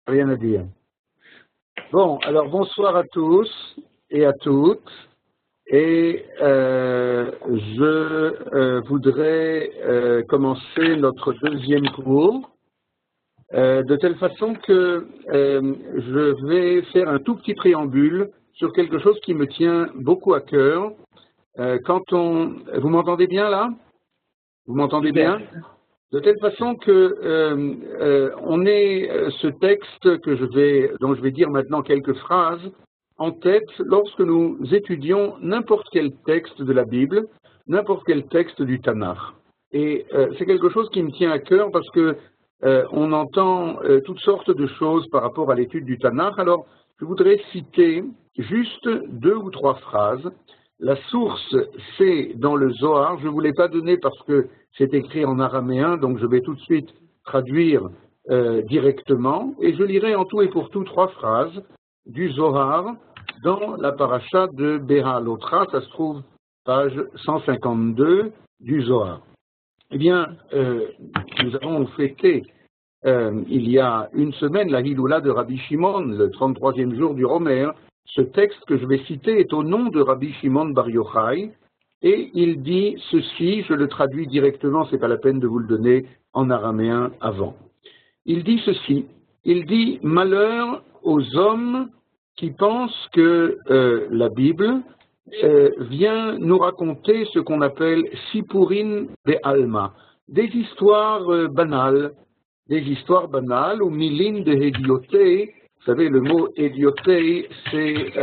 Rien à dire. Bon, alors bonsoir à tous et à toutes. Et je voudrais commencer notre deuxième cours de telle façon que je vais faire un tout petit préambule sur quelque chose qui me tient beaucoup à cœur. Vous m'entendez bien là? Vous m'entendez bien? De telle façon que on ait ce texte dont je vais dire maintenant quelques phrases en tête lorsque nous étudions n'importe quel texte de la Bible, n'importe quel texte du Tanakh. Et c'est quelque chose qui me tient à cœur parce que on entend toutes sortes de choses par rapport à l'étude du Tanakh. Alors, je voudrais citer juste 2 ou 3 phrases. La source, c'est dans le Zohar. Je ne vous l'ai pas donné parce que c'est écrit en araméen, donc je vais tout de suite traduire directement. Et je lirai en tout et pour tout 3 phrases du Zohar dans la paracha de Béha-Lotra. Ça se trouve page 152 du Zohar. Eh bien, nous avons fêté il y a une semaine la Hiloula de Rabbi Shimon, le 33e jour du Romer. Ce texte que je vais citer est au nom de Rabbi Shimon Bar Yochai, et il dit ceci, je le traduis directement, c'est pas la peine de vous le donner en araméen avant. Il dit ceci, il dit « Malheur aux hommes qui pensent que la Bible vient nous raconter ce qu'on appelle Sipurin de Alma, des histoires banales, ou milin de Hédiotei. Vous savez, le mot Hédiotei, c'est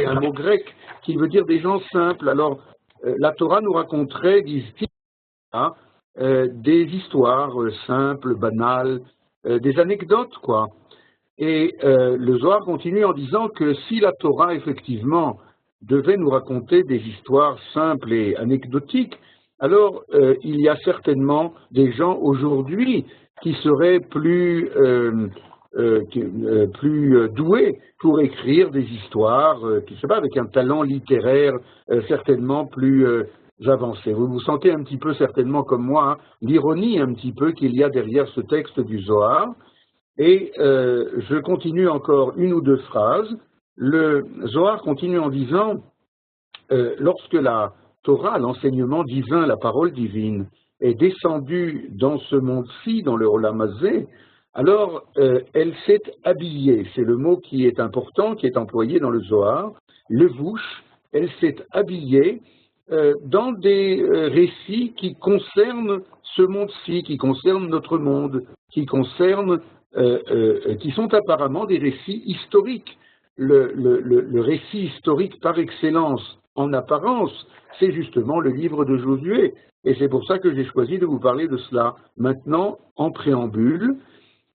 un mot grec qui veut dire des gens simples. Alors, la Torah nous raconterait, disent-ils, des histoires simples, banales, des anecdotes, quoi. Et le Zohar continue en disant que si la Torah, effectivement, devait nous raconter des histoires simples et anecdotiques, alors il y a certainement des gens aujourd'hui qui seraient plus doués pour écrire des histoires, je sais pas, avec un talent littéraire certainement plus avancé. Vous vous sentez un petit peu certainement comme moi, hein, l'ironie un petit peu qu'il y a derrière ce texte du Zohar. Et je continue encore une ou 2 phrases. Le Zohar continue en disant lorsque la Torah, l'enseignement divin, la parole divine, est descendue dans ce monde-ci, dans le Olam Hazé, alors elle s'est habillée. C'est le mot qui est important, qui est employé dans le Zohar. Levouche, elle s'est habillée dans des récits qui concernent ce monde-ci, qui concernent notre monde, qui sont apparemment des récits historiques. Le récit historique par excellence, en apparence, c'est justement le livre de Josué. Et c'est pour ça que j'ai choisi de vous parler de cela. Maintenant, en préambule,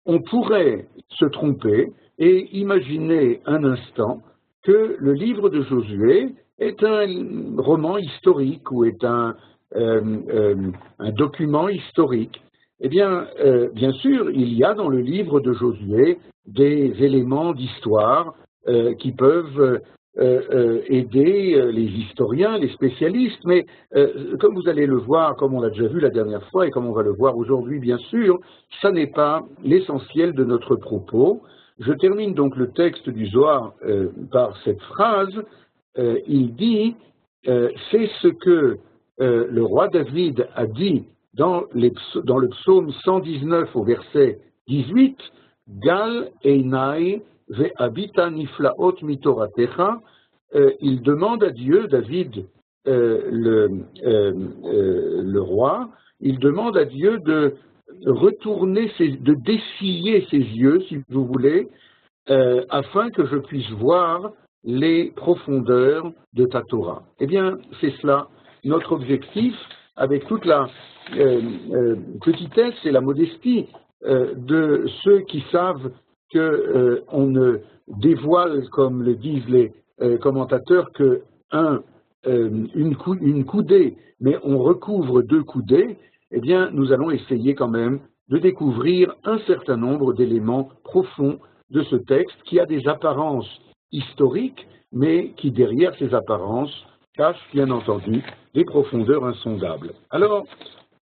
on pourrait se tromper et imaginer un instant que le livre de Josué est un roman historique ou est un document historique. Eh bien, bien sûr, il y a dans le livre de Josué des éléments d'histoire qui peuvent aider les historiens, les spécialistes, mais comme vous allez le voir, comme on l'a déjà vu la dernière fois et comme on va le voir aujourd'hui, bien sûr, ça n'est pas l'essentiel de notre propos. Je termine donc le texte du Zohar par cette phrase. Il dit c'est ce que le roi David a dit dans le psaume 119 au verset 18, Gal einai ve'abita niflaot mitoratecha. Il demande à Dieu, David, le roi, il demande à Dieu de retourner, de dessiller ses yeux, si vous voulez, afin que je puisse voir les profondeurs de ta Torah. Eh bien, c'est cela notre objectif, avec toute la petitesse et la modestie de ceux qui savent qu'on ne dévoile, comme le disent les commentateurs, que une coudée, mais on recouvre 2 coudées. Eh bien, nous allons essayer quand même de découvrir un certain nombre d'éléments profonds de ce texte qui a des apparences historiques, mais qui, derrière ces apparences, cache bien entendu des profondeurs insondables. Alors,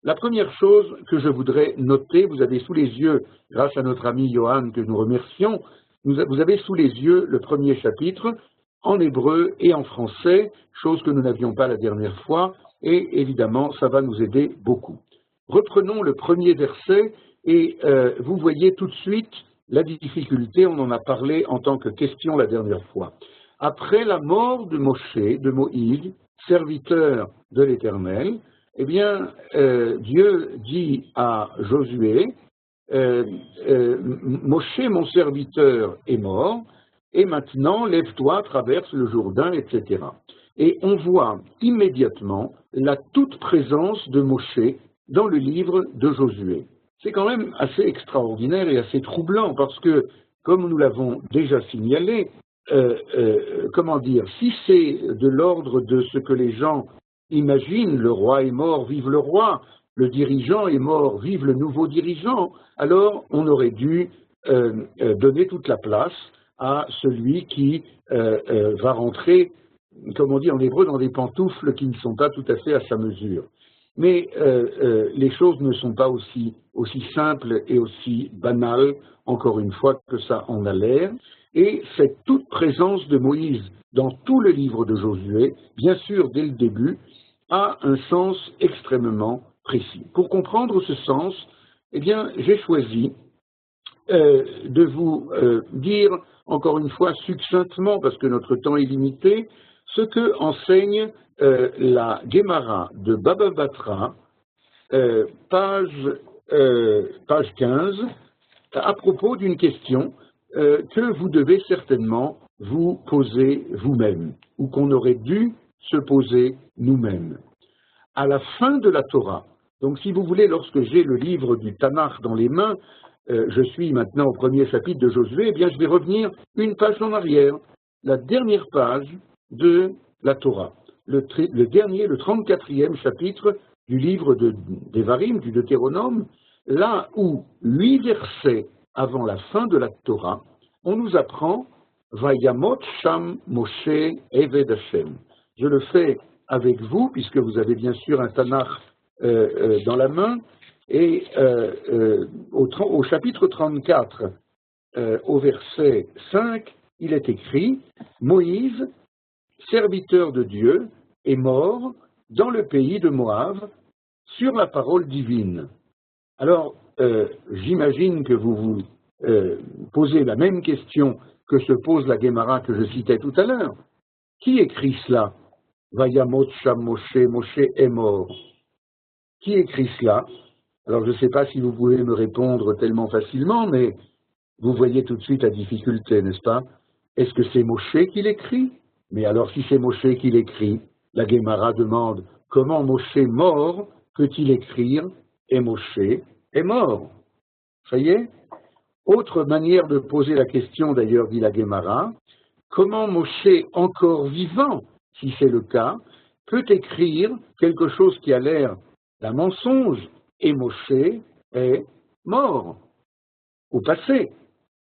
La première chose que je voudrais noter, vous avez sous les yeux, grâce à notre ami Johan que nous remercions, vous avez sous les yeux le premier chapitre en hébreu et en français, chose que nous n'avions pas la dernière fois, et évidemment, ça va nous aider beaucoup. Reprenons le premier verset et vous voyez tout de suite la difficulté, on en a parlé en tant que question la dernière fois. Après la mort de Moïse, serviteur de l'Éternel, eh bien, Dieu dit à Josué, Moshe, mon serviteur, est mort, et maintenant, lève-toi, traverse le Jourdain, etc. Et on voit immédiatement la toute présence de Moshe dans le livre de Josué. C'est quand même assez extraordinaire et assez troublant, parce que, comme nous l'avons déjà signalé, si c'est de l'ordre de ce que les gens imaginent, le roi est mort, vive le roi, le dirigeant est mort, vive le nouveau dirigeant, alors on aurait dû donner toute la place à celui qui va rentrer, comme on dit en hébreu, dans des pantoufles qui ne sont pas tout à fait à sa mesure. Mais les choses ne sont pas aussi simples et aussi banales, encore une fois, que ça en a l'air. Et cette toute présence de Moïse dans tout le livre de Josué, bien sûr dès le début, a un sens extrêmement précis. Pour comprendre ce sens, eh bien, j'ai choisi de vous dire, encore une fois, succinctement, parce que notre temps est limité, ce que enseigne la Gemara de Baba Batra, page 15, à propos d'une question que vous devez certainement vous poser vous-même, ou qu'on aurait dû se poser nous-mêmes. À la fin de la Torah, donc si vous voulez, lorsque j'ai le livre du Tanakh dans les mains, je suis maintenant au premier chapitre de Josué, eh bien je vais revenir une page en arrière, la dernière page de la Torah, le 34e chapitre du livre d'Evarim, du Deutéronome, là où 8 versets avant la fin de la Torah, on nous apprend Vayamot Sham Moshe Eved Hashem. Je le fais avec vous, puisque vous avez bien sûr un Tanakh dans la main, et au chapitre 34, au verset 5, il est écrit Moïse, serviteur de Dieu, est mort dans le pays de Moab sur la parole divine. Alors, j'imagine que vous vous posez la même question que se pose la Gemara que je citais tout à l'heure. Qui écrit cela? Vayamot Sham Moshe, Moshe est mort. Qui écrit cela? Alors, je ne sais pas si vous pouvez me répondre tellement facilement, mais vous voyez tout de suite la difficulté, n'est-ce pas? Est-ce que c'est Moshe qui l'écrit? Mais alors, si c'est Moshe qui l'écrit, la Gemara demande comment Moshe mort peut-il écrire et Moshe est mort? Ça y est? Autre manière de poser la question, d'ailleurs, dit la Gemara, comment Moshe encore vivant, si c'est le cas, peut écrire quelque chose qui a l'air d'un mensonge et Moshe est mort, au passé.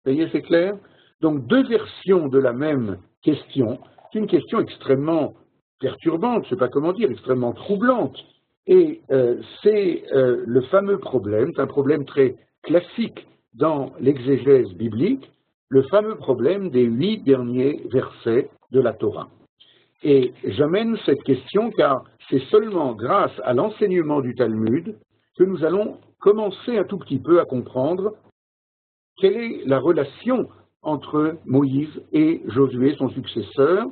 Vous voyez, c'est clair? Donc, deux versions de la même question. C'est une question extrêmement perturbante, je ne sais pas comment dire, extrêmement troublante. Et c'est le fameux problème, c'est un problème très classique dans l'exégèse biblique, le fameux problème des 8 derniers versets de la Torah. Et j'amène cette question car c'est seulement grâce à l'enseignement du Talmud que nous allons commencer un tout petit peu à comprendre quelle est la relation entre Moïse et Josué, son successeur,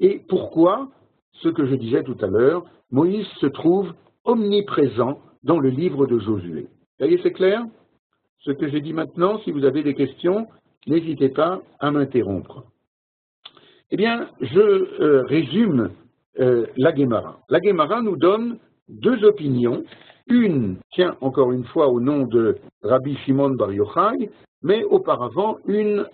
et pourquoi, ce que je disais tout à l'heure, Moïse se trouve omniprésent dans le livre de Josué. Vous voyez, c'est clair? Ce que j'ai dit maintenant, si vous avez des questions, n'hésitez pas à m'interrompre. Eh bien, je résume la Gemara. La Gemara nous donne deux opinions. Une tient encore une fois au nom de Rabbi Shimon Bar Yochai, mais auparavant une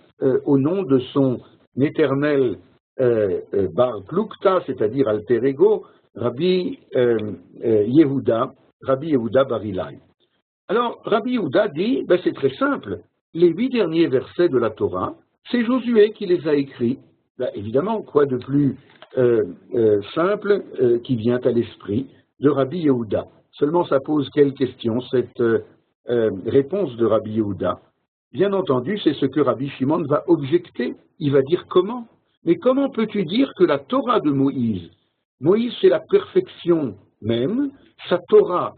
au nom de son éternel Bar Plukta, c'est-à-dire alter ego, Rabbi Yehuda Bar Ilai. Alors, Rabbi Yehuda dit, ben, c'est très simple, les 8 derniers versets de la Torah, c'est Josué qui les a écrits. Ben, évidemment, quoi de plus simple qui vient à l'esprit de Rabbi Yehuda. Seulement, ça pose quelle question, cette réponse de Rabbi Yehuda? Bien entendu, c'est ce que Rabbi Shimon va objecter. Il va dire comment? Mais comment peux-tu dire que la Torah de Moïse, Moïse c'est la perfection même, sa Torah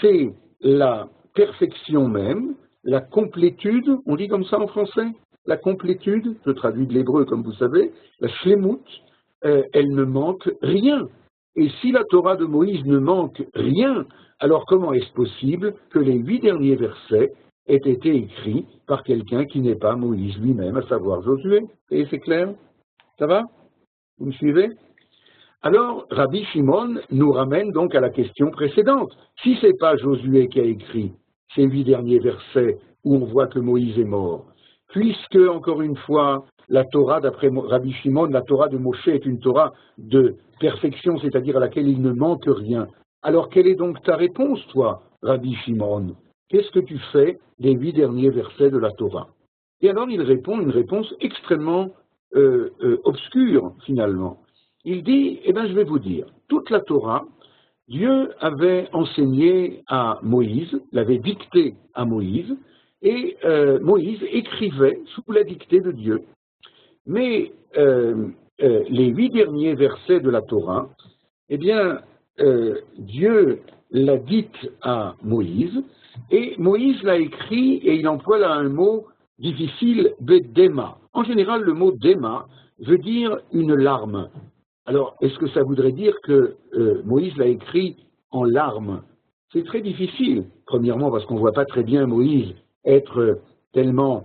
c'est la perfection même, la complétude, on dit comme ça en français? La complétude, je traduis de l'hébreu comme vous savez, la shlemut, elle ne manque rien. Et si la Torah de Moïse ne manque rien, alors comment est-ce possible que les 8 derniers versets aient été écrits par quelqu'un qui n'est pas Moïse lui-même, à savoir Josué? Et c'est clair? Ça va? Vous me suivez? Alors, Rabbi Shimon nous ramène donc à la question précédente. Si ce n'est pas Josué qui a écrit ces 8 derniers versets où on voit que Moïse est mort, puisque, encore une fois, la Torah, d'après Rabbi Shimon, la Torah de Moshe est une Torah de perfection, c'est-à-dire à laquelle il ne manque rien. Alors, quelle est donc ta réponse, toi, Rabbi Shimon? Qu'est-ce que tu fais des 8 derniers versets de la Torah? Et alors, il répond une réponse extrêmement obscure, finalement. Il dit, eh bien, je vais vous dire, toute la Torah, Dieu avait enseigné à Moïse, l'avait dicté à Moïse, et Moïse écrivait sous la dictée de Dieu. Mais les 8 derniers versets de la Torah, eh bien, Dieu l'a dite à Moïse, et Moïse l'a écrit, et il emploie là un mot difficile, bedema. En général, le mot déma veut dire une larme. Alors, est-ce que ça voudrait dire que Moïse l'a écrit en larmes? C'est très difficile. Premièrement, parce qu'on ne voit pas très bien Moïse être tellement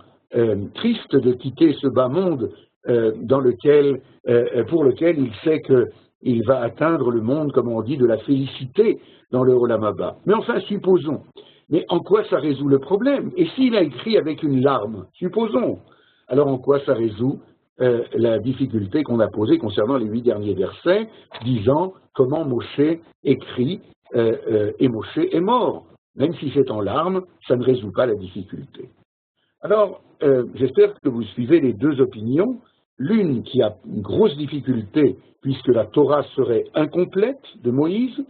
triste de quitter ce bas monde pour lequel il sait qu'il va atteindre le monde, comme on dit, de la félicité dans le Olam Haba. Mais enfin, supposons. Mais en quoi ça résout le problème? Et s'il a écrit avec une larme? Supposons. Alors en quoi ça résout la difficulté qu'on a posée concernant les 8 derniers versets, disant comment Moshe écrit et Moshe est mort? Même si c'est en larmes, ça ne résout pas la difficulté. Alors, j'espère que vous suivez les deux opinions. L'une qui a une grosse difficulté, puisque la Torah serait incomplète de Moïse,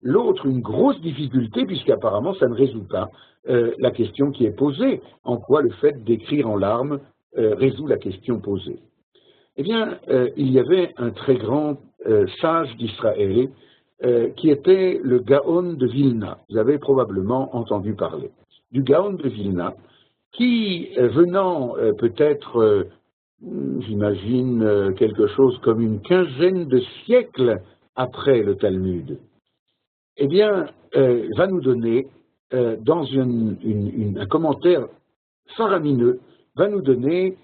l'autre une grosse difficulté, puisqu'apparemment ça ne résout pas la question qui est posée, en quoi le fait d'écrire en larmes résout la question posée. Eh bien, il y avait un très grand sage d'Israël qui était le Gaon de Vilna. Vous avez probablement entendu parler du Gaon de Vilna, qui, venant peut-être, j'imagine, quelque chose comme une quinzaine de siècles après le Talmud, eh bien, va nous donner, dans un commentaire faramineux, va nous donner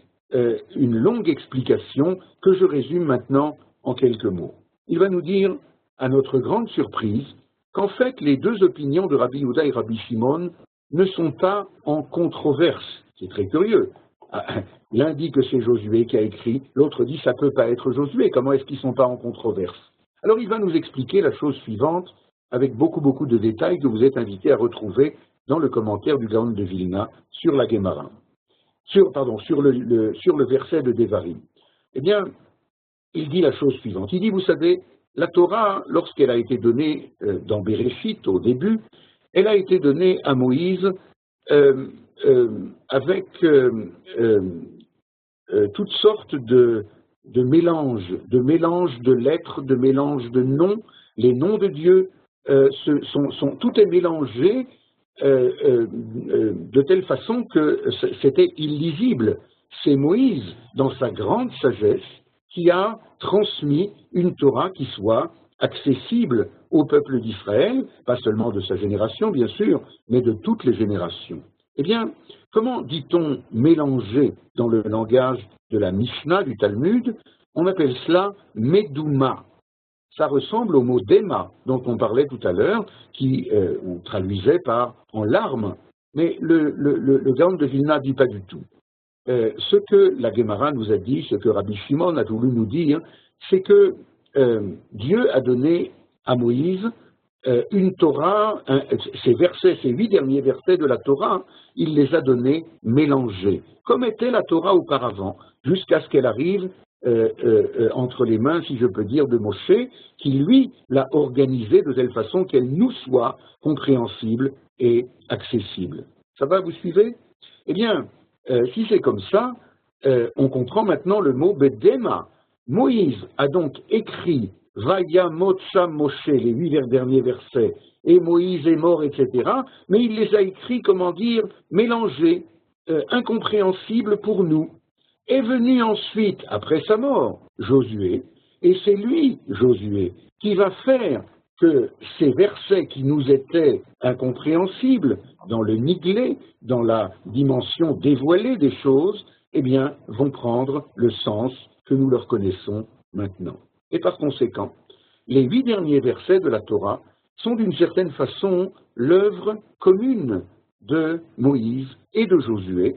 une longue explication que je résume maintenant en quelques mots. Il va nous dire, à notre grande surprise, qu'en fait, les deux opinions de Rabbi Yehuda et Rabbi Shimon ne sont pas en controverse. C'est très curieux. L'un dit que c'est Josué qui a écrit, l'autre dit ça ne peut pas être Josué. Comment est-ce qu'ils ne sont pas en controverse? Alors il va nous expliquer la chose suivante, avec beaucoup de détails que vous êtes invités à retrouver dans le commentaire du Gaon de Vilna sur la Gemara. Sur le verset de Devarim. Eh bien, il dit la chose suivante. Il dit, vous savez, la Torah, lorsqu'elle a été donnée dans Bereshit, au début, elle a été donnée à Moïse avec toutes sortes de mélanges de lettres, de mélanges de noms. Les noms de Dieu, tout est mélangé de telle façon que c'était illisible. C'est Moïse, dans sa grande sagesse, qui a transmis une Torah qui soit accessible au peuple d'Israël, pas seulement de sa génération, bien sûr, mais de toutes les générations. Eh bien, comment dit-on mélanger dans le langage de la Mishnah, du Talmud? On appelle cela Medouma. Ça ressemble au mot déma dont on parlait tout à l'heure, qui on traduisait par en larmes, mais le Gaon de Vilna ne dit pas du tout. Ce que la Gemara nous a dit, ce que Rabbi Shimon a voulu nous dire, c'est que Dieu a donné à Moïse une Torah, ces 8 derniers versets de la Torah, il les a donnés mélangés, comme était la Torah auparavant, jusqu'à ce qu'elle arrive entre les mains, si je peux dire, de Moshe, qui lui l'a organisée de telle façon qu'elle nous soit compréhensible et accessible. Ça va, vous suivez? Eh bien, si c'est comme ça, on comprend maintenant le mot Bedema. Moïse a donc écrit Vaya Motsa Moshe, les 8 derniers versets, et Moïse est mort, etc. Mais il les a écrits, comment dire, mélangés, incompréhensibles pour nous. Est venu ensuite, après sa mort, Josué, et c'est lui, Josué, qui va faire que ces versets qui nous étaient incompréhensibles, dans le niglé, dans la dimension dévoilée des choses, eh bien, vont prendre le sens que nous leur connaissons maintenant. Et par conséquent, les 8 derniers versets de la Torah sont d'une certaine façon l'œuvre commune de Moïse et de Josué,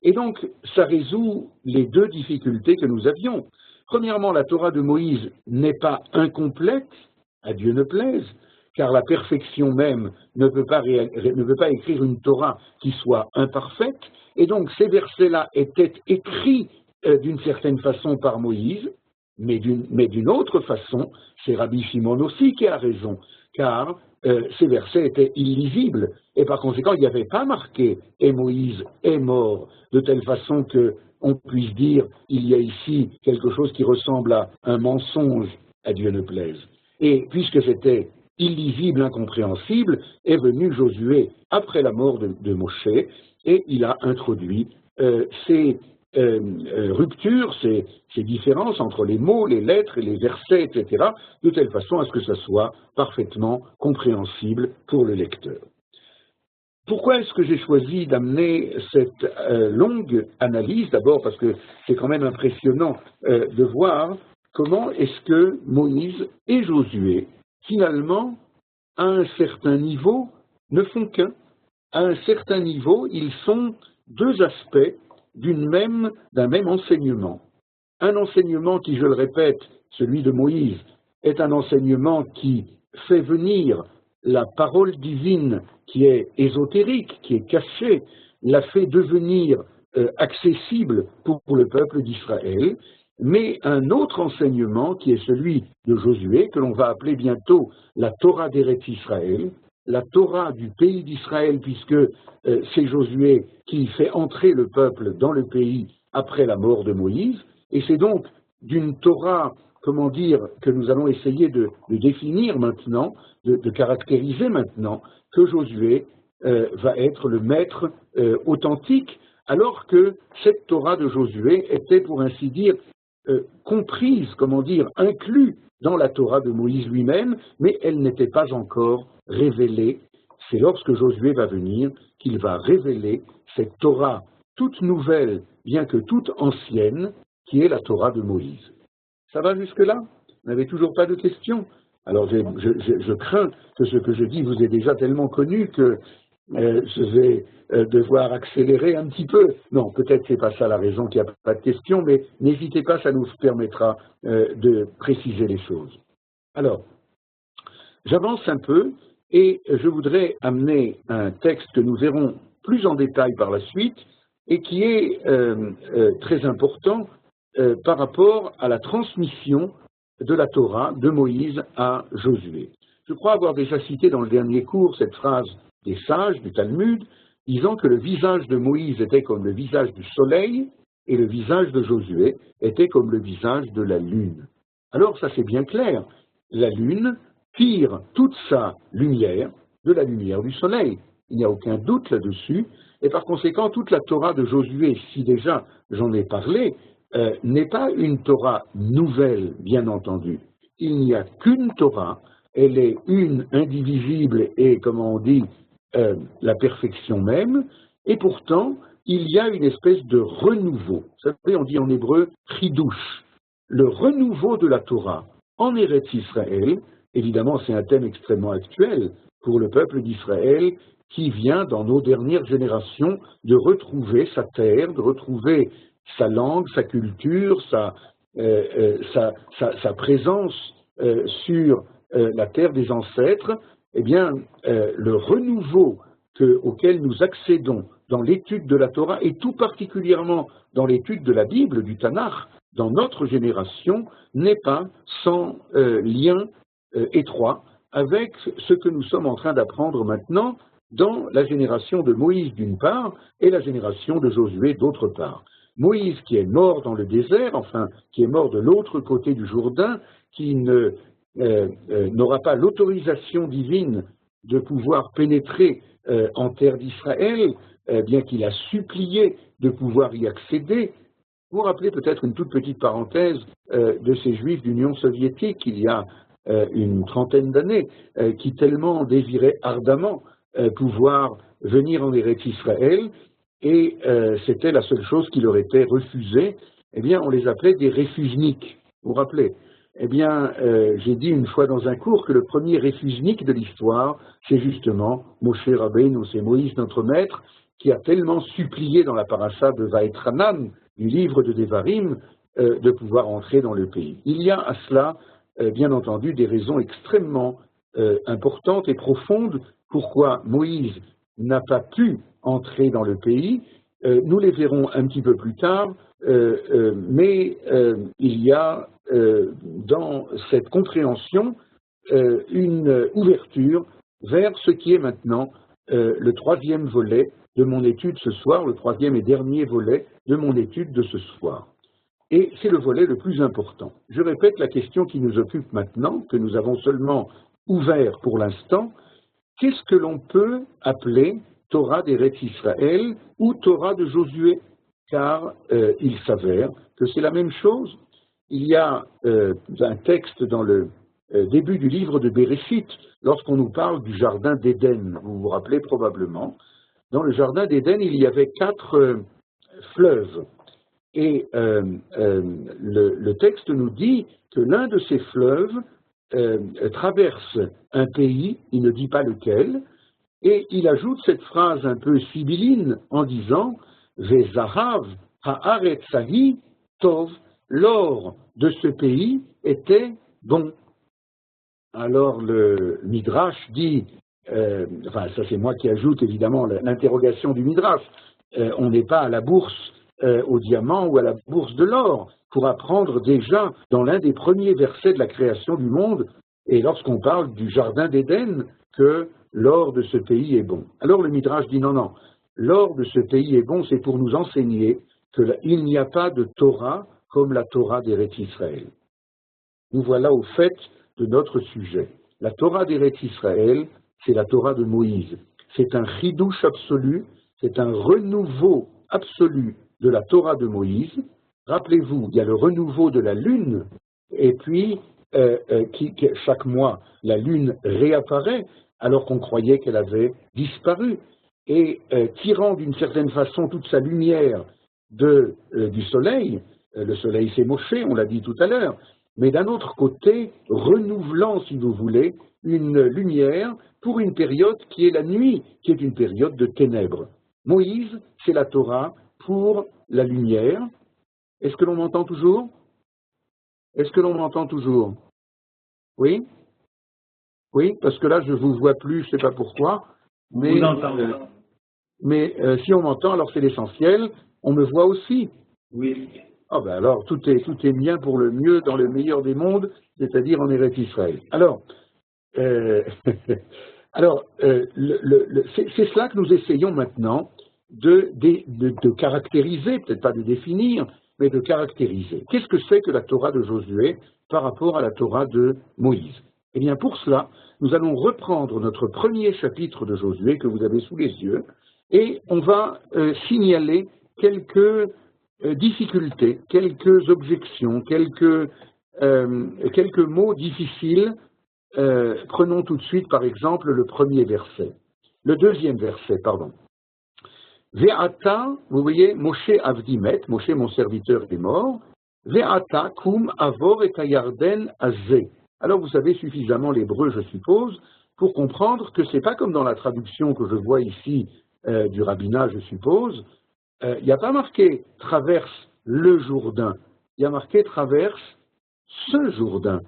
et donc ça résout les 2 difficultés que nous avions. Premièrement, la Torah de Moïse n'est pas incomplète, à Dieu ne plaise, car la perfection même ne peut pas écrire une Torah qui soit imparfaite, et donc ces versets-là étaient écrits d'une certaine façon par Moïse, mais d'une autre façon, c'est Rabbi Shimon aussi qui a raison, car ces versets étaient illisibles, et par conséquent, il n'y avait pas marqué « et Moïse est mort », de telle façon qu'on puisse dire « il y a ici quelque chose qui ressemble à un mensonge, à Dieu ne plaise ». Et puisque c'était illisible, incompréhensible, est venu Josué après la mort de Moshe, et il a introduit ces ruptures, ces différences entre les mots, les lettres et les versets, etc., de telle façon à ce que ça soit parfaitement compréhensible pour le lecteur. Pourquoi est-ce que j'ai choisi d'amener cette longue analyse? D'abord parce que c'est quand même impressionnant de voir comment est-ce que Moïse et Josué, finalement, à un certain niveau, ne font qu'un. À un certain niveau, ils sont 2 aspects d'un même enseignement. Un enseignement qui, je le répète, celui de Moïse, est un enseignement qui fait venir la parole divine qui est ésotérique, qui est cachée, la fait devenir accessible pour le peuple d'Israël, mais un autre enseignement qui est celui de Josué, que l'on va appeler bientôt la Torah d'Eretz Israël, la Torah du pays d'Israël, puisque c'est Josué qui fait entrer le peuple dans le pays après la mort de Moïse, et c'est donc d'une Torah, comment dire, que nous allons essayer de définir maintenant, de caractériser maintenant, que Josué va être le maître authentique, alors que cette Torah de Josué était, pour ainsi dire, comprise, comment dire, inclus dans la Torah de Moïse lui-même, mais elle n'était pas encore révélée. C'est lorsque Josué va venir qu'il va révéler cette Torah toute nouvelle, bien que toute ancienne, qui est la Torah de Moïse. Ça va jusque-là? Vous n'avez toujours pas de questions? Alors je crains que ce que je dis vous est déjà tellement connu que je vais devoir accélérer un petit peu. Non, peut-être c'est pas ça la raison qu'il n'y a pas de questions, mais n'hésitez pas, ça nous permettra de préciser les choses. Alors, j'avance un peu et je voudrais amener un texte que nous verrons plus en détail par la suite et qui est très important par rapport à la transmission de la Torah de Moïse à Josué. Je crois avoir déjà cité dans le dernier cours cette phrase des sages du Talmud, disant que le visage de Moïse était comme le visage du soleil et le visage de Josué était comme le visage de la lune. Alors ça c'est bien clair, la lune tire toute sa lumière de la lumière du soleil. Il n'y a aucun doute là-dessus, et par conséquent toute la Torah de Josué, si déjà j'en ai parlé, n'est pas une Torah nouvelle, bien entendu. Il n'y a qu'une Torah, elle est une, indivisible et, comment on dit, la perfection même, et pourtant, il y a une espèce de renouveau. Ça veut dire, on dit en hébreu, chidouche. Le renouveau de la Torah en Eretz Israël, évidemment, c'est un thème extrêmement actuel pour le peuple d'Israël qui vient, dans nos dernières générations, de retrouver sa terre, de retrouver sa langue, sa culture, sa présence sur la terre des ancêtres. Eh bien, le renouveau auquel nous accédons dans l'étude de la Torah, et tout particulièrement dans l'étude de la Bible, du Tanakh, dans notre génération, n'est pas sans lien étroit avec ce que nous sommes en train d'apprendre maintenant dans la génération de Moïse d'une part et la génération de Josué d'autre part. Moïse qui est mort dans le désert, enfin qui est mort de l'autre côté du Jourdain, qui n'aura pas l'autorisation divine de pouvoir pénétrer en terre d'Israël, bien qu'il a supplié de pouvoir y accéder. Vous vous rappelez peut-être une toute petite parenthèse de ces Juifs d'Union soviétique il y a une trentaine d'années, qui tellement désiraient ardemment pouvoir venir en Eretz Israël, et c'était la seule chose qui leur était refusée. Eh bien, on les appelait des réfusniks. Vous vous rappelez? Eh bien, j'ai dit une fois dans un cours que le premier réfusnik de l'histoire, c'est justement Moshe Rabbeinu, c'est Moïse notre maître, qui a tellement supplié dans la paracha de Vaetranan, du livre de Devarim, de pouvoir entrer dans le pays. Il y a à cela, bien entendu, des raisons extrêmement importantes et profondes pourquoi Moïse n'a pas pu entrer dans le pays. Nous les verrons un petit peu plus tard, mais il y a dans cette compréhension une ouverture vers ce qui est maintenant le troisième volet de mon étude ce soir, le troisième et dernier volet de mon étude de ce soir. Et c'est le volet le plus important. Je répète la question qui nous occupe maintenant, que nous avons seulement ouvert pour l'instant. Qu'est-ce que l'on peut appeler Torah d'Eretz Israël ou Torah de Josué? Car il s'avère que c'est la même chose. Il y a un texte dans le début du livre de Béréchit, lorsqu'on nous parle du jardin d'Éden. Vous vous rappelez probablement. Dans le jardin d'Éden, il y avait 4 fleuves. Et le texte nous dit que l'un de ces fleuves traverse un pays, il ne dit pas lequel, et il ajoute cette phrase un peu sibylline en disant « Vezahav ha'aretzahi tov » l'or de ce pays était bon. Alors le Midrash dit, enfin ça c'est moi qui ajoute évidemment l'interrogation du Midrash, on n'est pas à la bourse au diamant ou à la bourse de l'or pour apprendre déjà dans l'un des premiers versets de la création du monde, et lorsqu'on parle du jardin d'Éden, que l'or de ce pays est bon. Alors le Midrash dit non, non, l'or de ce pays est bon, c'est pour nous enseigner qu'il n'y a pas de Torah comme la Torah d'Eretz Israël. Nous voilà au fait de notre sujet. La Torah d'Eretz Israël, c'est la Torah de Moïse. C'est un chidouche absolu, c'est un renouveau absolu de la Torah de Moïse. Rappelez-vous, il y a le renouveau de la lune, et puis chaque mois, la lune réapparaît alors qu'on croyait qu'elle avait disparu, et tirant d'une certaine façon toute sa lumière du soleil. Le soleil c'est Moshe, on l'a dit tout à l'heure, mais d'un autre côté, renouvelant, si vous voulez, une lumière pour une période qui est la nuit, qui est une période de ténèbres. Moïse, c'est la Torah pour la lumière. Est-ce que l'on m'entend toujours? Est-ce que l'on m'entend toujours? Oui? Oui, parce que là, je ne vous vois plus, je ne sais pas pourquoi, mais si on m'entend, alors c'est l'essentiel, on me voit aussi. Oui. Ah ben alors, tout est bien pour le mieux dans le meilleur des mondes, c'est-à-dire en Eretz Israël. Alors, c'est cela que nous essayons maintenant de caractériser, peut-être pas de définir, mais de caractériser. Qu'est-ce que c'est que la Torah de Josué par rapport à la Torah de Moïse? Eh bien, pour cela, nous allons reprendre notre premier chapitre de Josué que vous avez sous les yeux, et on va signaler quelques difficultés, quelques objections, quelques mots difficiles. Prenons tout de suite, par exemple, le deuxième verset, pardon. Ve'ata, vous voyez, Moshe Avdimet, Moshe mon serviteur est mort, Ve'ata kum avor et ayarden azé. Alors vous savez suffisamment l'hébreu, je suppose, pour comprendre que c'est pas comme dans la traduction que je vois ici du rabbinat, je suppose. Il n'y a pas marqué traverse le Jourdain, il y a marqué traverse ce Jourdain.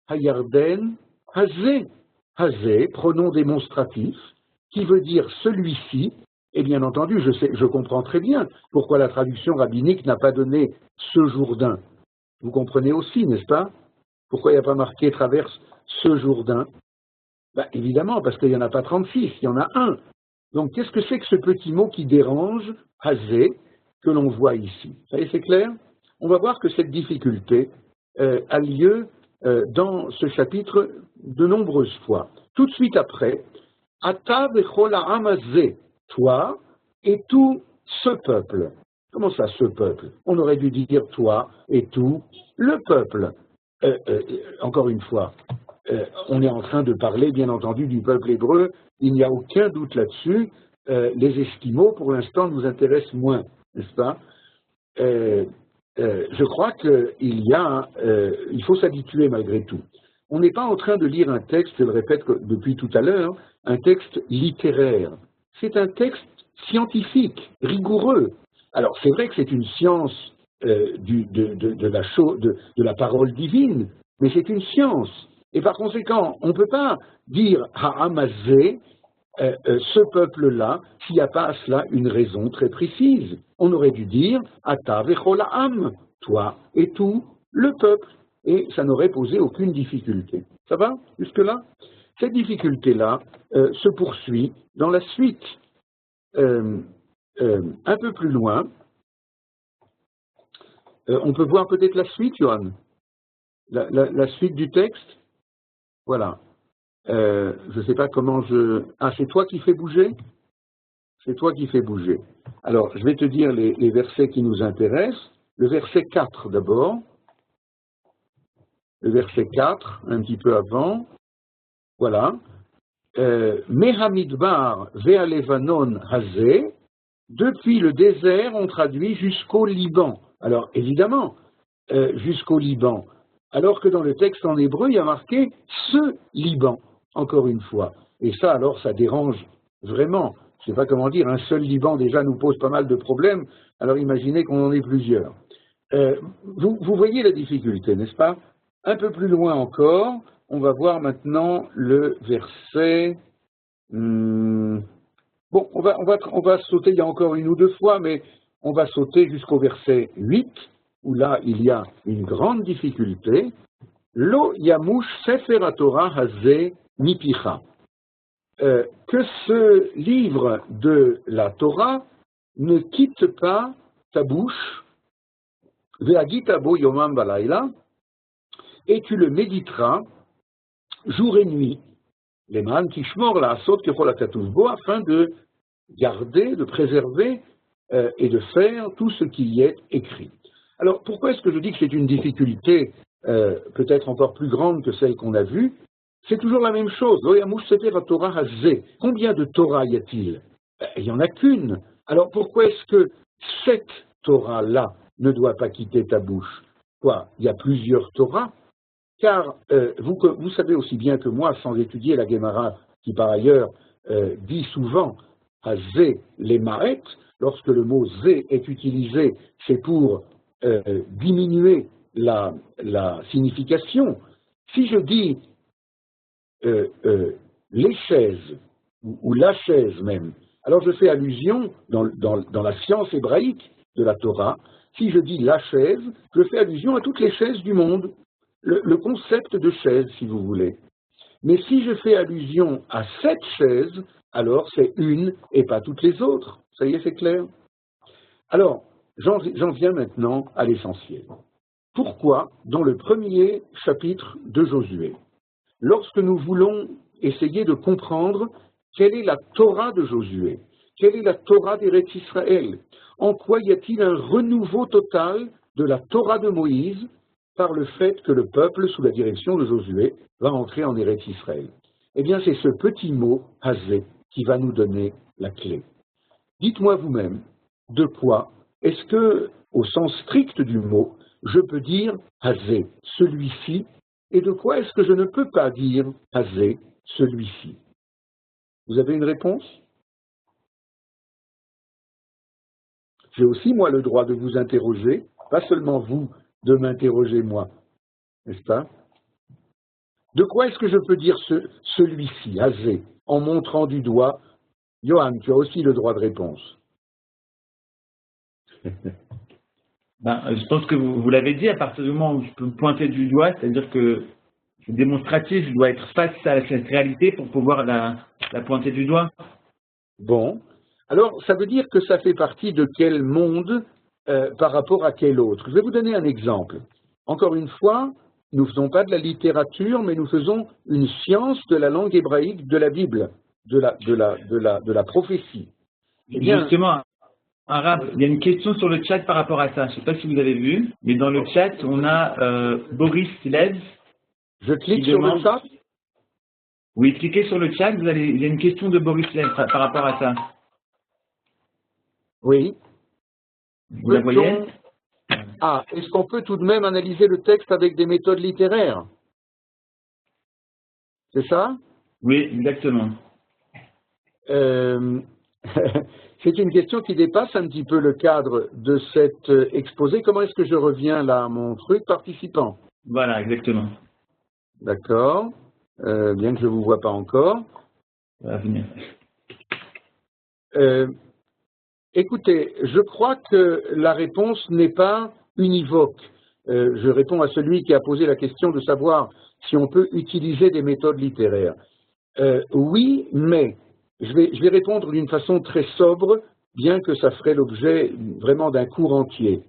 Hayarden hazé, hazé, pronom démonstratif, qui veut dire celui-ci. Et bien entendu, je comprends très bien pourquoi la traduction rabbinique n'a pas donné ce Jourdain. Vous comprenez aussi, n'est-ce pas? Pourquoi il n'y a pas marqué traverse ce Jourdain? Ben, évidemment, parce qu'il n'y en a pas 36, il y en a un. Donc, qu'est-ce que c'est que ce petit mot qui dérange, hazé, que l'on voit ici? Ça y est, c'est clair? On va voir que cette difficulté a lieu dans ce chapitre de nombreuses fois. Tout de suite après, Ata vechol ha'am hazé, toi et tout ce peuple. Comment ça, ce peuple? On aurait dû dire toi et tout le peuple. Encore une fois, on est en train de parler, bien entendu, du peuple hébreu. Il n'y a aucun doute là-dessus. Les Esquimaux, pour l'instant, nous intéressent moins, n'est-ce pas? Je crois il faut s'habituer malgré tout. On n'est pas en train de lire un texte, je le répète depuis tout à l'heure, un texte littéraire. C'est un texte scientifique, rigoureux. Alors, c'est vrai que c'est une science de la parole divine, mais c'est une science. Et par conséquent, on ne peut pas dire Ha'amazé, ce peuple-là, s'il n'y a pas à cela une raison très précise. On aurait dû dire Ata vechol ha'am, toi et tout le peuple. Et ça n'aurait posé aucune difficulté. Ça va jusque-là? Cette difficulté-là se poursuit dans la suite. Un peu plus loin, on peut voir peut-être la suite, Johan, la suite du texte. Voilà. Je ne sais pas comment je... Ah, c'est toi qui fais bouger? C'est toi qui fais bouger. Alors, je vais te dire les versets qui nous intéressent. Le verset 4 d'abord. Le verset 4, un petit peu avant. Voilà. Mehamidbar ve'a Levanon hazé. Depuis le désert, on traduit jusqu'au Liban. Alors, évidemment, jusqu'au Liban. Alors que dans le texte en hébreu, il y a marqué ce Liban, encore une fois. Et ça, alors, ça dérange vraiment. Je ne sais pas comment dire, un seul Liban déjà nous pose pas mal de problèmes, alors imaginez qu'on en ait plusieurs. Vous voyez la difficulté, n'est-ce pas? Un peu plus loin encore, on va voir maintenant le verset... Bon, on va sauter, il y a encore une ou deux fois, mais on va sauter jusqu'au verset 8, où là, il y a une grande difficulté. Lo yamush sefer haTorah hazeh mipicha. Que ce livre de la Torah ne quitte pas ta bouche, ve'agita bo yomam balayla, et tu le méditeras jour et nuit, les man tishmor la asot kechol hakatuv bo, afin de garder, de préserver et de faire tout ce qui y est écrit. Alors, pourquoi est-ce que je dis que c'est une difficulté peut-être encore plus grande que celle qu'on a vue? C'est toujours la même chose. Combien de Torah y a-t-il? Il n'y en a qu'une. Alors, pourquoi est-ce que cette Torah-là ne doit pas quitter ta bouche? Quoi? Il y a plusieurs Torahs? Car vous savez aussi bien que moi, sans étudier la Gemara, qui par ailleurs dit souvent à zé les maret, lorsque le mot zé est utilisé, c'est pour diminuer la signification. Si je dis les chaises, ou la chaise même, alors je fais allusion dans la science hébraïque de la Torah, si je dis la chaise, je fais allusion à toutes les chaises du monde, le concept de chaise, si vous voulez. Mais si je fais allusion à cette chaise, alors c'est une et pas toutes les autres. Ça y est, c'est clair? Alors, j'en viens maintenant à l'essentiel. Pourquoi, dans le premier chapitre de Josué, lorsque nous voulons essayer de comprendre quelle est la Torah de Josué, quelle est la Torah d'Eretz Israël, en quoi y a-t-il un renouveau total de la Torah de Moïse par le fait que le peuple, sous la direction de Josué, va entrer en Eretz Israël? Eh bien, c'est ce petit mot, hazé, qui va nous donner la clé. Dites-moi vous-même, de quoi est-ce que, au sens strict du mot, je peux dire hazé, celui-ci, et de quoi est-ce que je ne peux pas dire hazé, celui-ci? Vous avez une réponse? J'ai aussi, moi, le droit de vous interroger, pas seulement vous de m'interroger moi, n'est-ce pas? De quoi est-ce que je peux dire celui-ci, hazé, en montrant du doigt? Johan, tu as aussi le droit de réponse. Ben, je pense que vous l'avez dit, à partir du moment où je peux pointer du doigt, c'est-à-dire que c'est démonstratif, je dois être face à cette réalité pour pouvoir la pointer du doigt. Bon. Alors, ça veut dire que ça fait partie de quel monde par rapport à quel autre? Je vais vous donner un exemple. Encore une fois, nous ne faisons pas de la littérature, mais nous faisons une science de la langue hébraïque de la Bible, de la prophétie. Eh bien, Justement, Arabe, il y a une question sur le chat par rapport à ça. Je ne sais pas si vous avez vu, mais dans le chat, on a Boris Lev. je clique sur le chat. Oui, cliquez sur le chat, il y a une question de Boris Lev par rapport à ça. Oui. Vous la voyez? Ah, est-ce qu'on peut tout de même analyser le texte avec des méthodes littéraires? C'est ça? Oui, exactement. C'est une question qui dépasse un petit peu le cadre de cet exposé. Comment est-ce que je reviens là à mon truc participant? Voilà, exactement. D'accord. Bien que je ne vous vois pas encore. Ça va venir. Écoutez, je crois que la réponse n'est pas univoque. Je réponds à celui qui a posé la question de savoir si on peut utiliser des méthodes littéraires. Oui, mais je vais répondre d'une façon très sobre, bien que ça ferait l'objet vraiment d'un cours entier.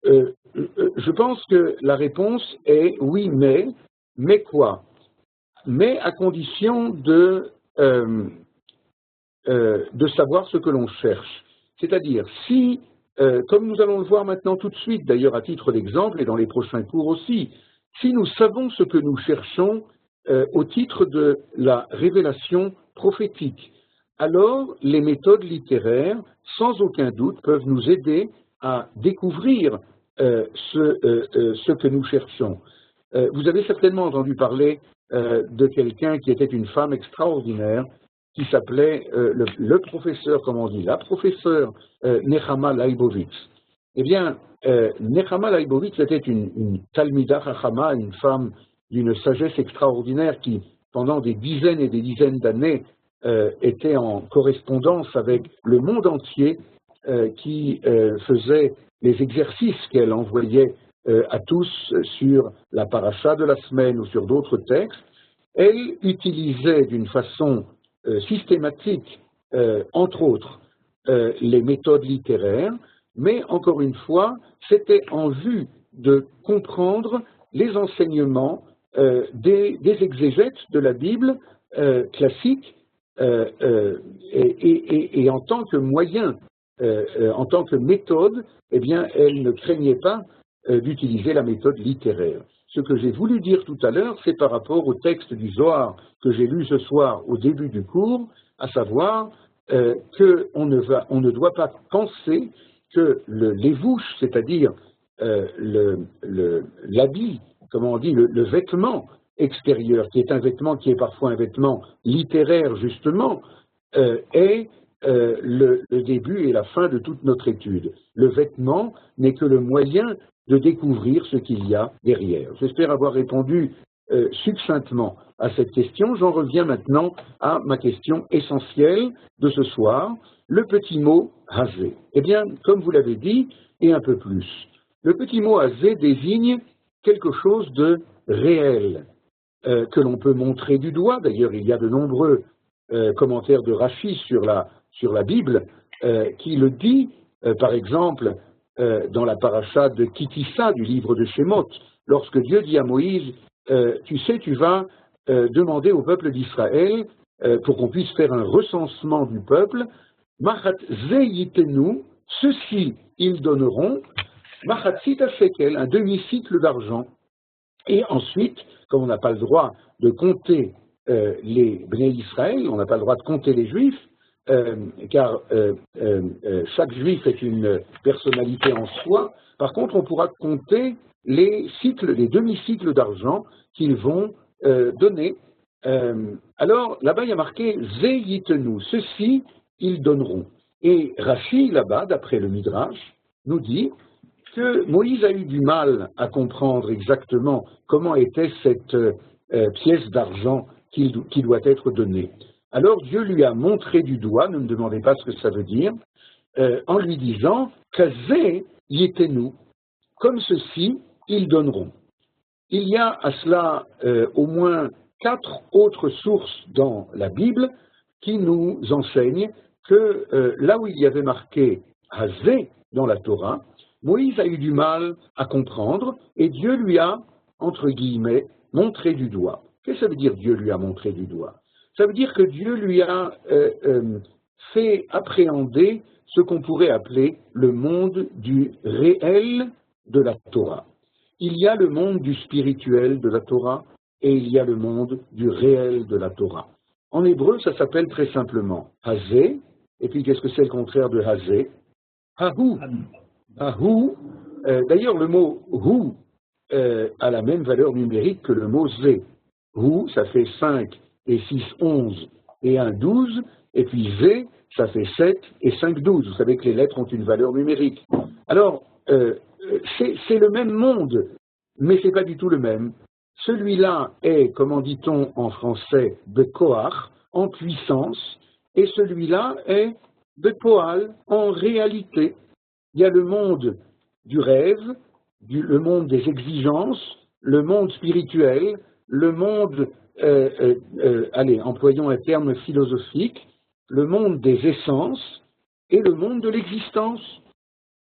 Je pense que la réponse est oui, mais quoi? Mais à condition de savoir ce que l'on cherche. C'est-à-dire, si, comme nous allons le voir maintenant tout de suite, d'ailleurs à titre d'exemple et dans les prochains cours aussi, si nous savons ce que nous cherchons au titre de la révélation prophétique, alors les méthodes littéraires, sans aucun doute, peuvent nous aider à découvrir ce que nous cherchons. Vous avez certainement entendu parler de quelqu'un qui était une femme extraordinaire, qui s'appelait le professeur, comme on dit, la professeure Nechama Leibovitz. Eh bien, Nechama Leibovitz était une Talmida Chachama, une femme d'une sagesse extraordinaire qui, pendant des dizaines et des dizaines d'années, était en correspondance avec le monde entier, qui faisait les exercices qu'elle envoyait à tous sur la paracha de la semaine ou sur d'autres textes. Elle utilisait d'une façon systématique, entre autres, les méthodes littéraires, mais encore une fois, c'était en vue de comprendre les enseignements des exégètes de la Bible classique et en tant que moyen, en tant que méthode, eh bien, elle ne craignait pas d'utiliser la méthode littéraire. Ce que j'ai voulu dire tout à l'heure, c'est par rapport au texte du Zohar que j'ai lu ce soir au début du cours, à savoir qu'on ne doit pas penser que le lévouche, c'est-à-dire l'habit, comment on dit, le vêtement extérieur, qui est un vêtement qui est parfois un vêtement littéraire justement, est le début et la fin de toute notre étude. Le vêtement n'est que le moyen de découvrir ce qu'il y a derrière. J'espère avoir répondu succinctement à cette question. J'en reviens maintenant à ma question essentielle de ce soir, le petit mot « hazé ». Eh bien, comme vous l'avez dit, et un peu plus. Le petit mot « hazé » désigne quelque chose de réel, que l'on peut montrer du doigt. D'ailleurs, il y a de nombreux commentaires de Rashi sur la Bible qui le dit, par exemple, dans la paracha de Kitissa du livre de Shemot, lorsque Dieu dit à Moïse, tu sais, tu vas demander au peuple d'Israël, pour qu'on puisse faire un recensement du peuple, Machat Zeyitenu, ceux-ci ils donneront, Machatzita Shekel, un demi-cycle d'argent. Et ensuite, comme on n'a pas le droit de compter les Bnei Israël, on n'a pas le droit de compter les Juifs, car chaque juif est une personnalité en soi. Par contre, on pourra compter les cycles, les demi-cycles d'argent qu'ils vont donner. Alors, là-bas, il y a marqué « Zeyitenu », ceux-ci, ils donneront. Et Rashi, là-bas, d'après le Midrash, nous dit que Moïse a eu du mal à comprendre exactement comment était cette pièce d'argent qui doit être donnée. Alors Dieu lui a montré du doigt, ne me demandez pas ce que ça veut dire, en lui disant « Kazé yetenu » comme ceci, ils donneront. Il y a à cela au moins 4 autres sources dans la Bible qui nous enseignent que là où il y avait marqué Hazé dans la Torah, Moïse a eu du mal à comprendre et Dieu lui a, entre guillemets, montré du doigt. Qu'est-ce que ça veut dire Dieu lui a montré du doigt? Ça veut dire que Dieu lui a fait appréhender ce qu'on pourrait appeler le monde du réel de la Torah. Il y a le monde du spirituel de la Torah et il y a le monde du réel de la Torah. En hébreu, ça s'appelle très simplement Hazé, et puis qu'est-ce que c'est le contraire de Hazé? Hahu. Hahu. D'ailleurs, le mot Hu a la même valeur numérique que le mot Zé. Hu, ça fait 5 et 6, 11 et 1, 12, et puis Zé, ça fait 7 et 5, 12. Vous savez que les lettres ont une valeur numérique. Alors, c'est le même monde, mais ce n'est pas du tout le même. Celui-là est, comment dit-on en français, de Koach, en puissance, et celui-là est de Poal, en réalité. Il y a le monde du rêve, le monde des exigences, le monde spirituel, le monde, allez, employons un terme philosophique, le monde des essences et le monde de l'existence.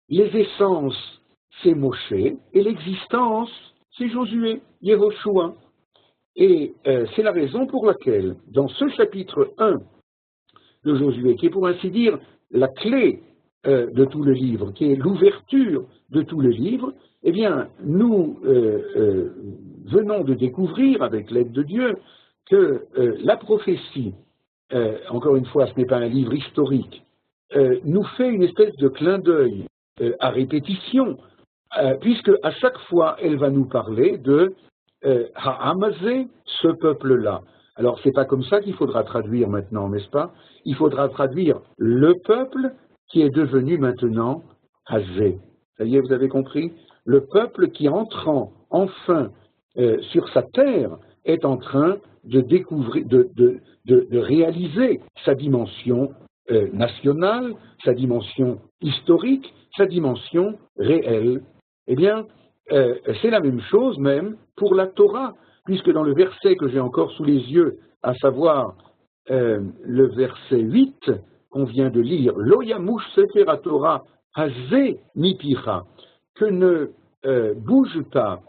Les essences, c'est Moshe, et l'existence, c'est Josué, Yehoshua. Et c'est la raison pour laquelle, dans ce chapitre 1 de Josué, qui est pour ainsi dire la clé de tout le livre, qui est l'ouverture de tout le livre, eh bien, nous venons de découvrir, avec l'aide de Dieu, que la prophétie, encore une fois, ce n'est pas un livre historique, nous fait une espèce de clin d'œil à répétition, puisque à chaque fois, elle va nous parler de Ha'amazé, ce peuple-là. Alors, c'est pas comme ça qu'il faudra traduire maintenant, n'est-ce pas? Il faudra traduire le peuple qui est devenu maintenant Hazé. Ça y est, vous avez compris? Le peuple qui, entrant enfin sur sa terre, est en train de découvrir, de réaliser sa dimension nationale, sa dimension historique, sa dimension réelle. Eh bien, c'est la même chose même pour la Torah, puisque dans le verset que j'ai encore sous les yeux, à savoir le verset 8 qu'on vient de lire, Lo yamush sefer Torah hazé mipicha, que ne bouge pas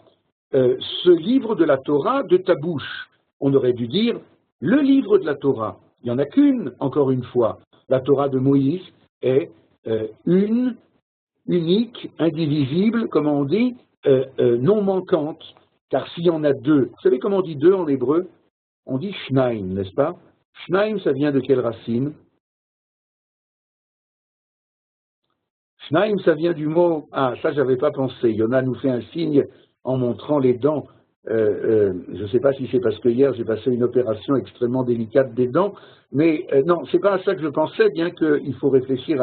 ce livre de la Torah de ta bouche. On aurait dû dire le livre de la Torah. Il n'y en a qu'une, encore une fois. La Torah de Moïse est une, unique, indivisible, comment on dit, non manquante. Car s'il y en a deux, vous savez comment on dit deux en hébreu? On dit shnaim, n'est-ce pas? Shnaim, ça vient de quelle racine? Shnaim, ça vient du mot... Ah, ça, j'avais pas pensé. Yona nous fait un signe en montrant les dents. Je ne sais pas si c'est parce que hier, j'ai passé une opération extrêmement délicate des dents, mais non, c'est pas à ça que je pensais, bien qu'il faut réfléchir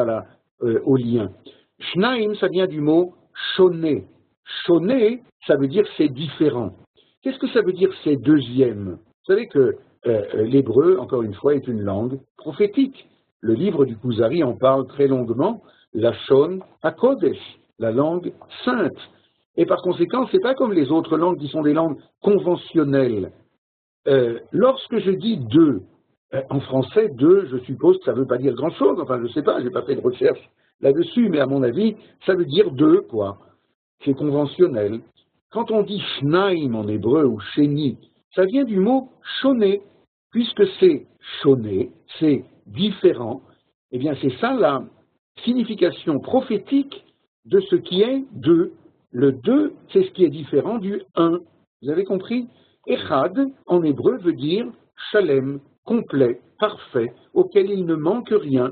au lien. Shnaim, ça vient du mot shoné. Shoné, ça veut dire c'est différent. Qu'est-ce que ça veut dire c'est deuxième? Vous savez que l'hébreu, encore une fois, est une langue prophétique. Le livre du Kuzari en parle très longuement, la Shon HaKodesh, la langue sainte. Et par conséquent, ce n'est pas comme les autres langues qui sont des langues conventionnelles. Lorsque je dis deux, en français, deux, je suppose que ça ne veut pas dire grand-chose. Enfin, je ne sais pas, je n'ai pas fait de recherche là-dessus, mais à mon avis, ça veut dire deux, quoi. C'est conventionnel. Quand on dit shnaim en hébreu ou sheni, ça vient du mot shoné, puisque c'est shoné, c'est différent. Eh bien, c'est ça la signification prophétique de ce qui est deux. Le deux, c'est ce qui est différent du un. Vous avez compris? Echad, en hébreu, veut dire shalem, complet, parfait, auquel il ne manque rien.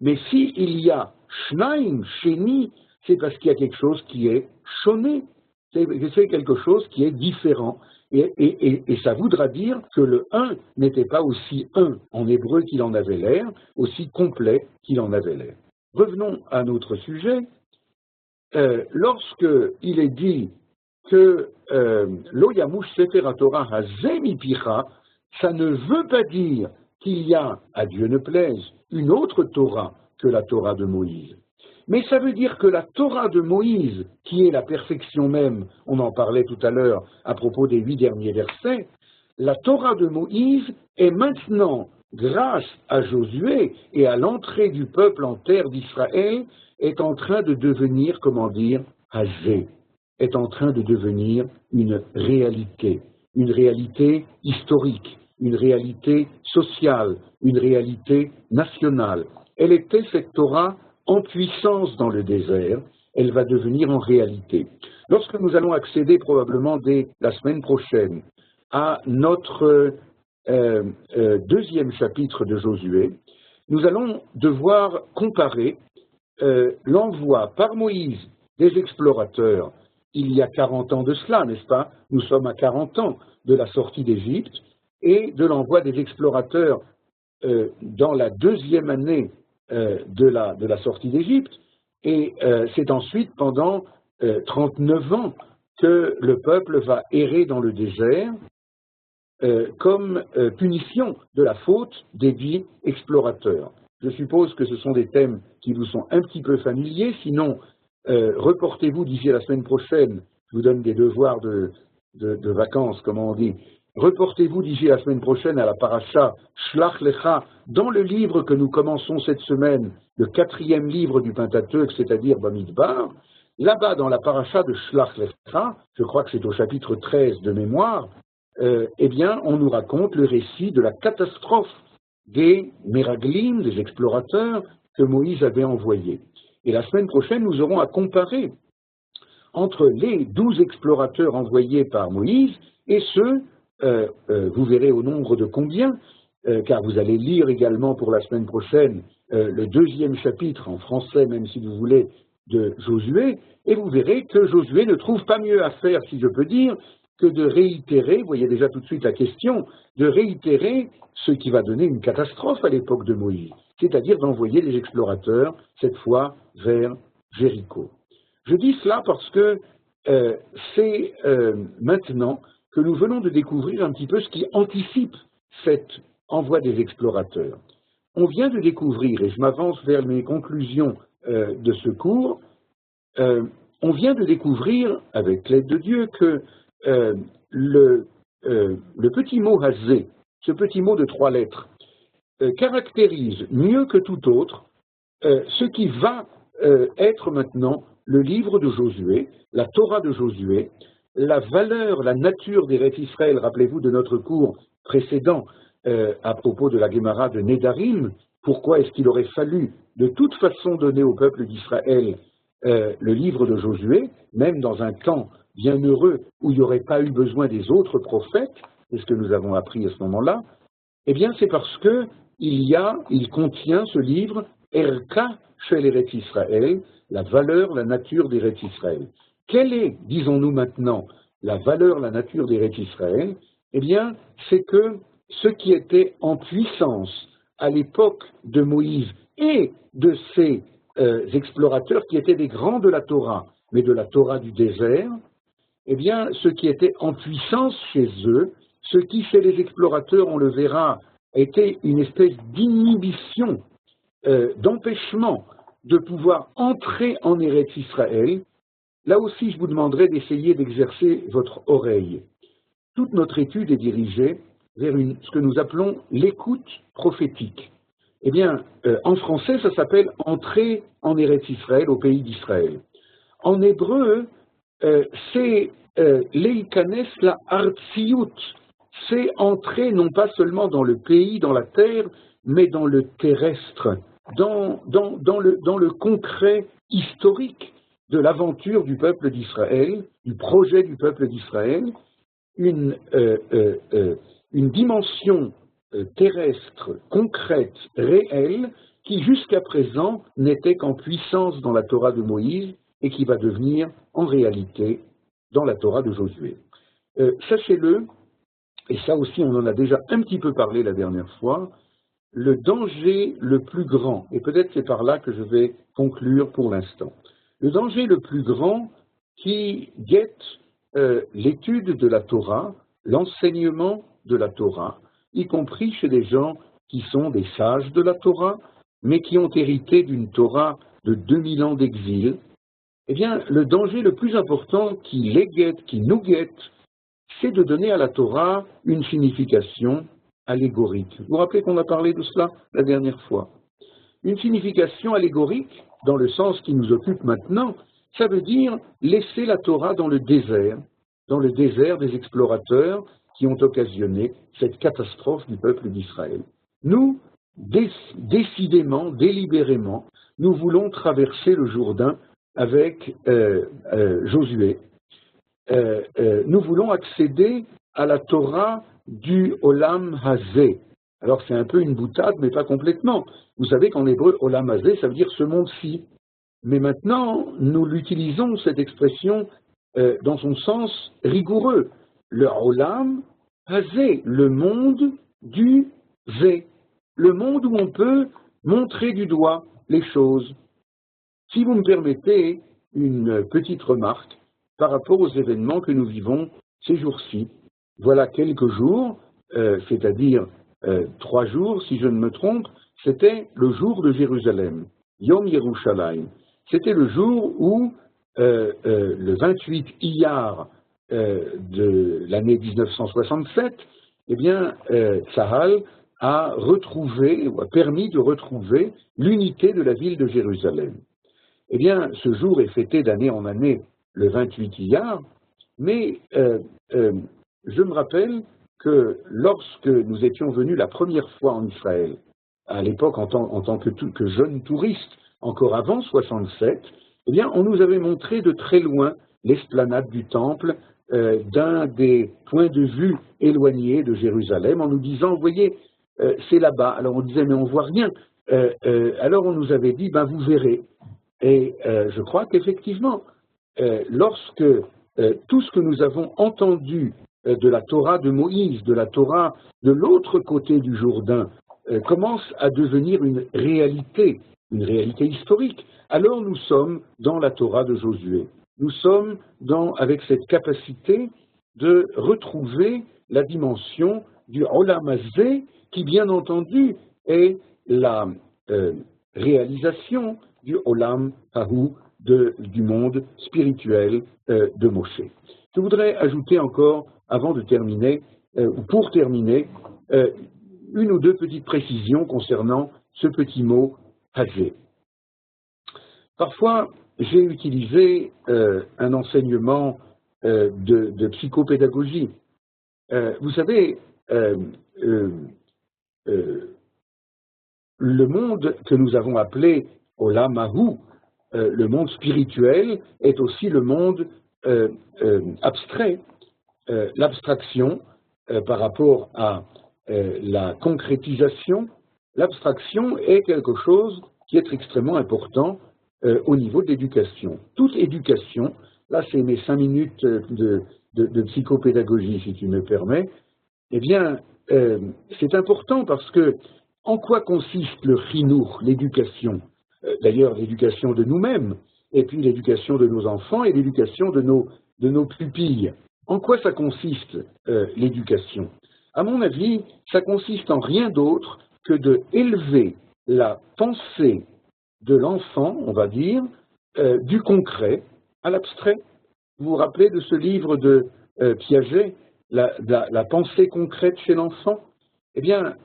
Mais s'il y a shnaim, sheni, c'est parce qu'il y a quelque chose qui est shoné. C'est quelque chose qui est différent. Et ça voudra dire que le un n'était pas aussi un en hébreu qu'il en avait l'air, aussi complet qu'il en avait l'air. Revenons à notre sujet. Lorsque il est dit que Lo yamush sefer Torah hazé mipicha, ça ne veut pas dire qu'il y a, à Dieu ne plaise, une autre Torah que la Torah de Moïse. Mais ça veut dire que la Torah de Moïse, qui est la perfection même, on en parlait tout à l'heure à propos des 8 derniers versets, la Torah de Moïse est maintenant, grâce à Josué et à l'entrée du peuple en terre d'Israël, est en train de devenir, comment dire, Hazé, est en train de devenir une réalité historique, une réalité sociale, une réalité nationale. Elle était, cette Torah, en puissance dans le désert, elle va devenir en réalité. Lorsque nous allons accéder probablement dès la semaine prochaine à notre deuxième chapitre de Josué, nous allons devoir comparer l'envoi par Moïse des explorateurs il y a 40 ans de cela, n'est-ce pas? Nous sommes à 40 ans de la sortie d'Égypte et de l'envoi des explorateurs dans la deuxième année de la sortie d'Égypte, et c'est ensuite pendant 39 ans que le peuple va errer dans le désert comme punition de la faute des 10 explorateurs. Je suppose que ce sont des thèmes qui vous sont un petit peu familiers, sinon reportez-vous d'ici à la semaine prochaine, je vous donne des devoirs de vacances, comme on dit. Reportez-vous d'ici la semaine prochaine à la paracha Shlach Lecha, dans le livre que nous commençons cette semaine, le 4e livre du Pentateuque, c'est-à-dire Bamidbar. Là-bas, dans la paracha de Shlach Lecha, je crois que c'est au chapitre 13 de mémoire, eh bien, on nous raconte le récit de la catastrophe des Meraglim, des explorateurs que Moïse avait envoyés. Et la semaine prochaine, nous aurons à comparer entre les 12 explorateurs envoyés par Moïse et ceux, vous verrez au nombre de combien, car vous allez lire également pour la semaine prochaine le 2e chapitre en français, même si vous voulez, de Josué, et vous verrez que Josué ne trouve pas mieux à faire, si je peux dire, que de réitérer, vous voyez déjà tout de suite la question, de réitérer ce qui va donner une catastrophe à l'époque de Moïse, c'est-à-dire d'envoyer les explorateurs, cette fois, vers Jéricho. Je dis cela parce que c'est maintenant que nous venons de découvrir un petit peu ce qui anticipe cet envoi des explorateurs. On vient de découvrir, et je m'avance vers mes conclusions de ce cours, on vient de découvrir, avec l'aide de Dieu, que le petit mot Hazé, ce petit mot de 3 lettres, caractérise mieux que tout autre ce qui va être maintenant le livre de Josué, la Torah de Josué, la valeur, la nature d'Eretz Israël. Rappelez-vous de notre cours précédent à propos de la Gemara de Nedarim, pourquoi est-ce qu'il aurait fallu de toute façon donner au peuple d'Israël le livre de Josué, même dans un temps bien heureux où il n'y aurait pas eu besoin des autres prophètes, c'est ce que nous avons appris à ce moment-là. Eh bien, c'est parce que il contient ce livre Erka Shel Eretz Israël, la valeur, la nature d'Eretz Israël. Quelle est, disons-nous maintenant, la valeur, la nature d'Eretz Israël? Eh bien, c'est que ce qui était en puissance à l'époque de Moïse et de ces explorateurs qui étaient des grands de la Torah, mais de la Torah du désert, eh bien, ce qui était en puissance chez eux, ce qui chez les explorateurs, on le verra, était une espèce d'inhibition, d'empêchement de pouvoir entrer en Eretz Israël. Là aussi, je vous demanderai d'essayer d'exercer votre oreille. Toute notre étude est dirigée vers ce que nous appelons l'écoute prophétique. Eh bien, en français, ça s'appelle « entrer en Eretz Israël », au pays d'Israël. En hébreu, c'est « leikanes la artsiout », c'est entrer non pas seulement dans le pays, dans la terre, mais dans le terrestre, dans le concret historique de l'aventure du peuple d'Israël, du projet du peuple d'Israël, une dimension terrestre, concrète, réelle, qui jusqu'à présent n'était qu'en puissance dans la Torah de Moïse et qui va devenir en réalité dans la Torah de Josué. Sachez-le, et ça aussi on en a déjà un petit peu parlé la dernière fois, le danger le plus grand, et peut-être c'est par là que je vais conclure pour l'instant, le danger le plus grand qui guette l'étude de la Torah, l'enseignement de la Torah, y compris chez des gens qui sont des sages de la Torah, mais qui ont hérité d'une Torah de 2000 ans d'exil, eh bien, le danger le plus important qui les guette, qui nous guette, c'est de donner à la Torah une signification allégorique. Vous vous rappelez qu'on a parlé de cela la dernière fois? Une signification allégorique, dans le sens qui nous occupe maintenant, ça veut dire laisser la Torah dans le désert des explorateurs qui ont occasionné cette catastrophe du peuple d'Israël. Nous, décidément, délibérément, nous voulons traverser le Jourdain avec Josué. Nous voulons accéder à la Torah du Olam Hazé. Alors c'est un peu une boutade, mais pas complètement. Vous savez qu'en hébreu, Olam Hazé, ça veut dire ce monde-ci. Mais maintenant, nous l'utilisons, cette expression, dans son sens rigoureux. Le Olam Hazé, le monde du Zé. Le monde où on peut montrer du doigt les choses. Si vous me permettez une petite remarque par rapport aux événements que nous vivons ces jours-ci. Voilà quelques jours, c'est-à-dire 3 jours, si je ne me trompe, c'était le jour de Jérusalem, Yom Yerushalayim. C'était le jour où, le 28 Iyar de l'année 1967, eh bien, Tzahal a retrouvé, ou a permis de retrouver l'unité de la ville de Jérusalem. Eh bien, ce jour est fêté d'année en année le 28 Iyar, mais je me rappelle que lorsque nous étions venus la première fois en Israël, à l'époque en tant que jeunes touristes, encore avant 67, eh bien, on nous avait montré de très loin l'esplanade du Temple d'un des points de vue éloignés de Jérusalem, en nous disant, vous voyez, c'est là-bas. Alors on disait, mais on ne voit rien. Alors on nous avait dit, ben vous verrez. Et je crois qu'effectivement, lorsque tout ce que nous avons entendu de la Torah de Moïse, de la Torah de l'autre côté du Jourdain, commence à devenir une réalité historique, alors nous sommes dans la Torah de Josué. Nous sommes avec cette capacité de retrouver la dimension du Olam Hazé, qui bien entendu est la réalisation du Olam Hahu, du monde spirituel de Moshe. Je voudrais ajouter encore, avant de terminer, ou pour terminer, une ou deux petites précisions concernant ce petit mot Hazé. Parfois, j'ai utilisé un enseignement de psychopédagogie. Vous savez, le monde que nous avons appelé Olam Hahu, le monde spirituel, est aussi le monde abstrait. L'abstraction par rapport à la concrétisation, l'abstraction est quelque chose qui est extrêmement important au niveau de l'éducation. Toute éducation, là c'est mes 5 minutes de psychopédagogie si tu me permets, eh bien c'est important parce que en quoi consiste le chinour, l'éducation? D'ailleurs l'éducation de nous-mêmes, et puis l'éducation de nos enfants et l'éducation de nos pupilles. En quoi ça consiste l'éducation? À mon avis, ça consiste en rien d'autre que de élever la pensée de l'enfant, on va dire, du concret à l'abstrait. Vous vous rappelez de ce livre de Piaget, la pensée concrète chez l'enfant? Eh bien,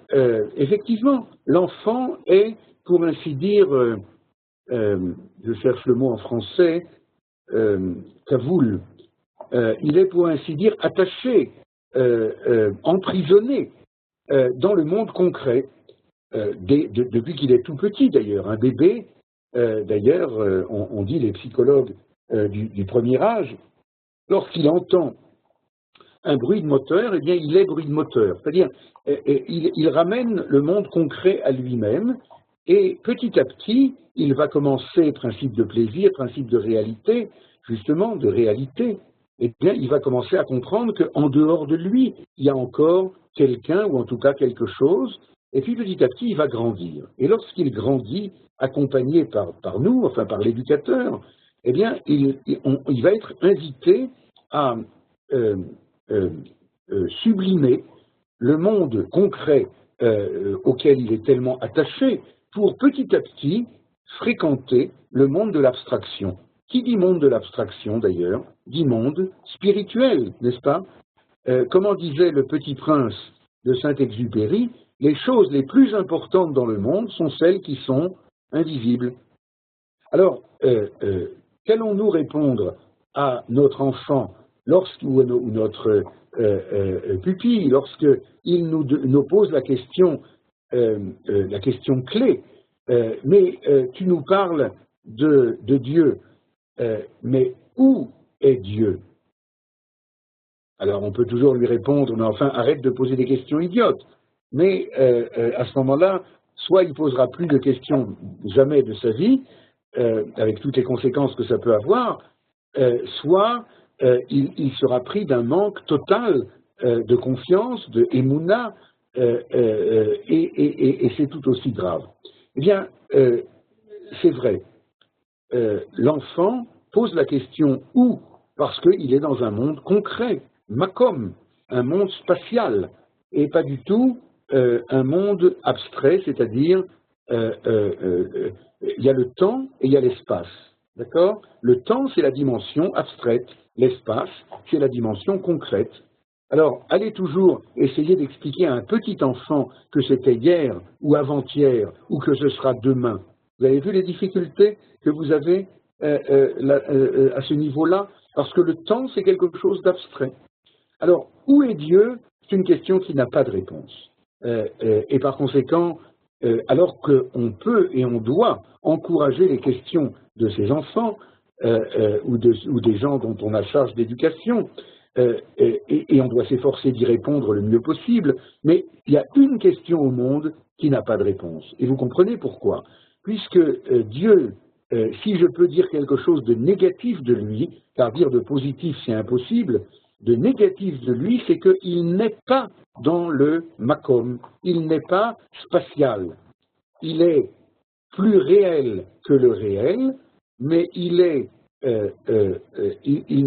effectivement, l'enfant est, pour ainsi dire, je cherche le mot en français, kavoul, il est, pour ainsi dire, attaché, emprisonné dans le monde concret, depuis qu'il est tout petit d'ailleurs. Un bébé, d'ailleurs, on dit les psychologues du premier âge, lorsqu'il entend un bruit de moteur, eh bien il est bruit de moteur. C'est-à-dire, il ramène le monde concret à lui-même, et petit à petit, il va commencer, principe de plaisir, principe de réalité, justement, de réalité, eh bien, il va commencer à comprendre qu'en dehors de lui, il y a encore quelqu'un, ou en tout cas quelque chose, et puis petit à petit, il va grandir. Et lorsqu'il grandit, accompagné par nous, enfin par l'éducateur, eh bien, il va être invité à sublimer le monde concret auquel il est tellement attaché, pour petit à petit fréquenter le monde de l'abstraction. Qui dit monde de l'abstraction, d'ailleurs, dit monde spirituel, n'est-ce pas? Comment disait le Petit Prince de Saint-Exupéry, les choses les plus importantes dans le monde sont celles qui sont invisibles. Alors, qu'allons-nous répondre à notre enfant ou notre pupille lorsqu'il nous pose la question clé, mais tu nous parles de Dieu, mais où est Dieu? Alors on peut toujours lui répondre, mais enfin arrête de poser des questions idiotes. Mais à ce moment-là, soit il posera plus de questions jamais de sa vie, avec toutes les conséquences que ça peut avoir, soit il sera pris d'un manque total de confiance, de émouna, et c'est tout aussi grave. Eh bien, c'est vrai, l'enfant pose la question « où ?» parce qu'il est dans un monde concret, makom, un monde spatial, et pas du tout un monde abstrait, c'est-à-dire il y a le temps et il y a l'espace. D'accord? Le temps, c'est la dimension abstraite, l'espace, c'est la dimension concrète. Alors, allez toujours essayer d'expliquer à un petit enfant que c'était hier ou avant-hier ou que ce sera demain. Vous avez vu les difficultés que vous avez à ce niveau-là? Parce que le temps, c'est quelque chose d'abstrait. Alors, où est Dieu? C'est une question qui n'a pas de réponse. Et par conséquent, alors qu'on peut et on doit encourager les questions de ces enfants ou des gens dont on a charge d'éducation, et on doit s'efforcer d'y répondre le mieux possible, mais il y a une question au monde qui n'a pas de réponse. Et vous comprenez pourquoi? Puisque Dieu, si je peux dire quelque chose de négatif de lui, car dire de positif c'est impossible, de négatif de lui, c'est qu'il n'est pas dans le makom, il n'est pas spatial. Il est plus réel que le réel, mais il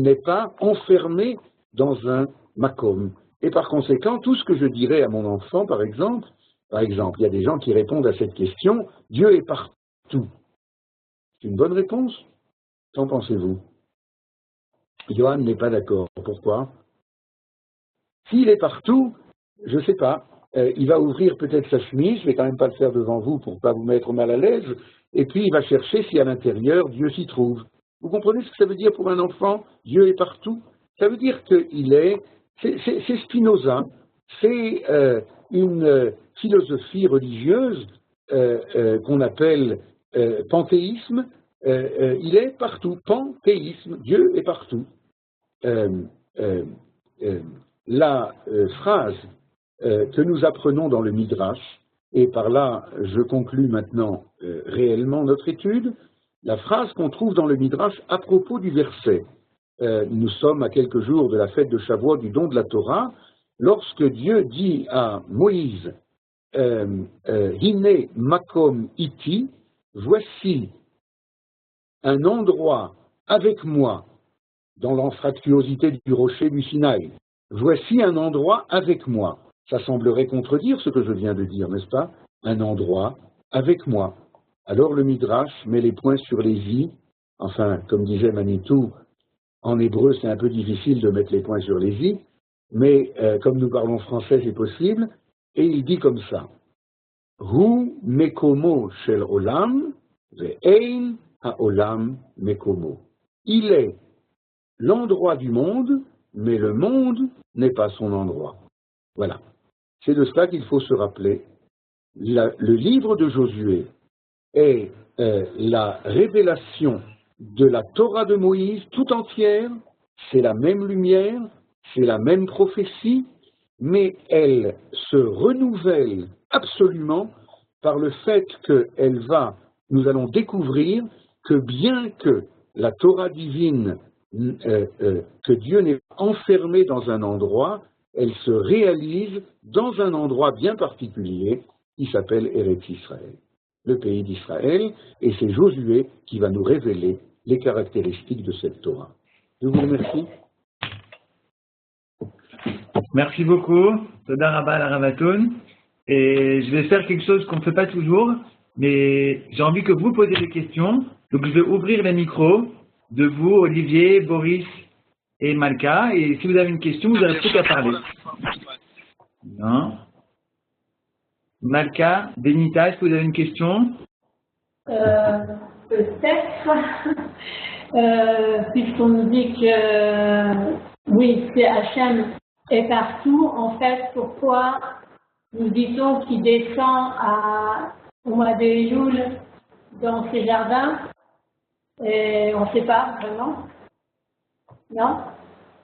n'est pas enfermé dans un makom. Et par conséquent, tout ce que je dirais à mon enfant, par exemple, il y a des gens qui répondent à cette question, Dieu est partout. C'est une bonne réponse? Qu'en pensez-vous? Johan n'est pas d'accord. Pourquoi? S'il est partout, je ne sais pas, il va ouvrir peut-être sa chemise, je ne vais quand même pas le faire devant vous pour ne pas vous mettre mal à l'aise, et puis il va chercher si à l'intérieur Dieu s'y trouve. Vous comprenez ce que ça veut dire pour un enfant? Dieu est partout. Ça veut dire qu'il est, c'est Spinoza, c'est une philosophie religieuse qu'on appelle panthéisme. Il est partout, panthéisme, Dieu est partout. La phrase que nous apprenons dans le Midrash, et par là je conclus maintenant réellement notre étude, la phrase qu'on trouve dans le Midrash à propos du verset. Nous sommes à quelques jours de la fête de Shavuot, du don de la Torah, lorsque Dieu dit à Moïse, Hine makom iti, voici un endroit avec moi dans l'anfractuosité du rocher du Sinaï. Voici un endroit avec moi. Ça semblerait contredire ce que je viens de dire, n'est-ce pas? Un endroit avec moi. Alors le Midrash met les points sur les i. Enfin, comme disait Manitou, en hébreu c'est un peu difficile de mettre les points sur les i, mais comme nous parlons français c'est possible, et il dit comme ça. Hu mekomo shel olam ve'ein ha'olam mekomo. Il est l'endroit du monde, mais le monde n'est pas son endroit. Voilà. C'est de cela qu'il faut se rappeler. Le livre de Josué est la révélation de la Torah de Moïse tout entière. C'est la même lumière, c'est la même prophétie, mais elle se renouvelle absolument par le fait nous allons découvrir que bien que la Torah divine, que Dieu n'est pas enfermé dans un endroit, elle se réalise dans un endroit bien particulier qui s'appelle Eretz Israël, le pays d'Israël, et c'est Josué qui va nous révéler les caractéristiques de cette Torah. Je vous remercie. Merci beaucoup, Toda Rabba la Ravatoun. Et je vais faire quelque chose qu'on ne fait pas toujours. mais j'ai envie que vous posiez des questions. Donc, je vais ouvrir les micros de vous, Olivier, Boris et Malka. Et si vous avez une question, vous n'avez plus qu'à parler. Non. Malka, Benita, est-ce que vous avez une question? Peut-être, puisqu'on nous dit que, oui, c'est Hachem est partout, en fait, pourquoi nous dit-on qu'il descend au mois de Elul dans ses jardins? Et on ne sait pas vraiment. Non?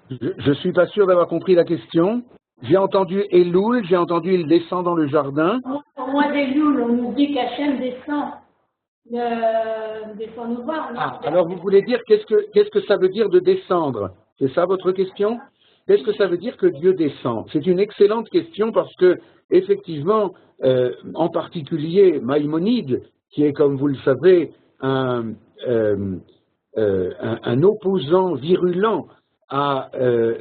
Je ne suis pas sûr d'avoir compris la question. J'ai entendu Elul, j'ai entendu il descend dans le jardin. Au mois d'Elul, on nous dit qu'Hachem descend nous voir. Ah, alors vous voulez dire qu'est-ce que ça veut dire de descendre? C'est ça votre question? Qu'est-ce que ça veut dire que Dieu descend? C'est une excellente question parce que, effectivement, en particulier Maïmonide, qui est, comme vous le savez, un opposant virulent à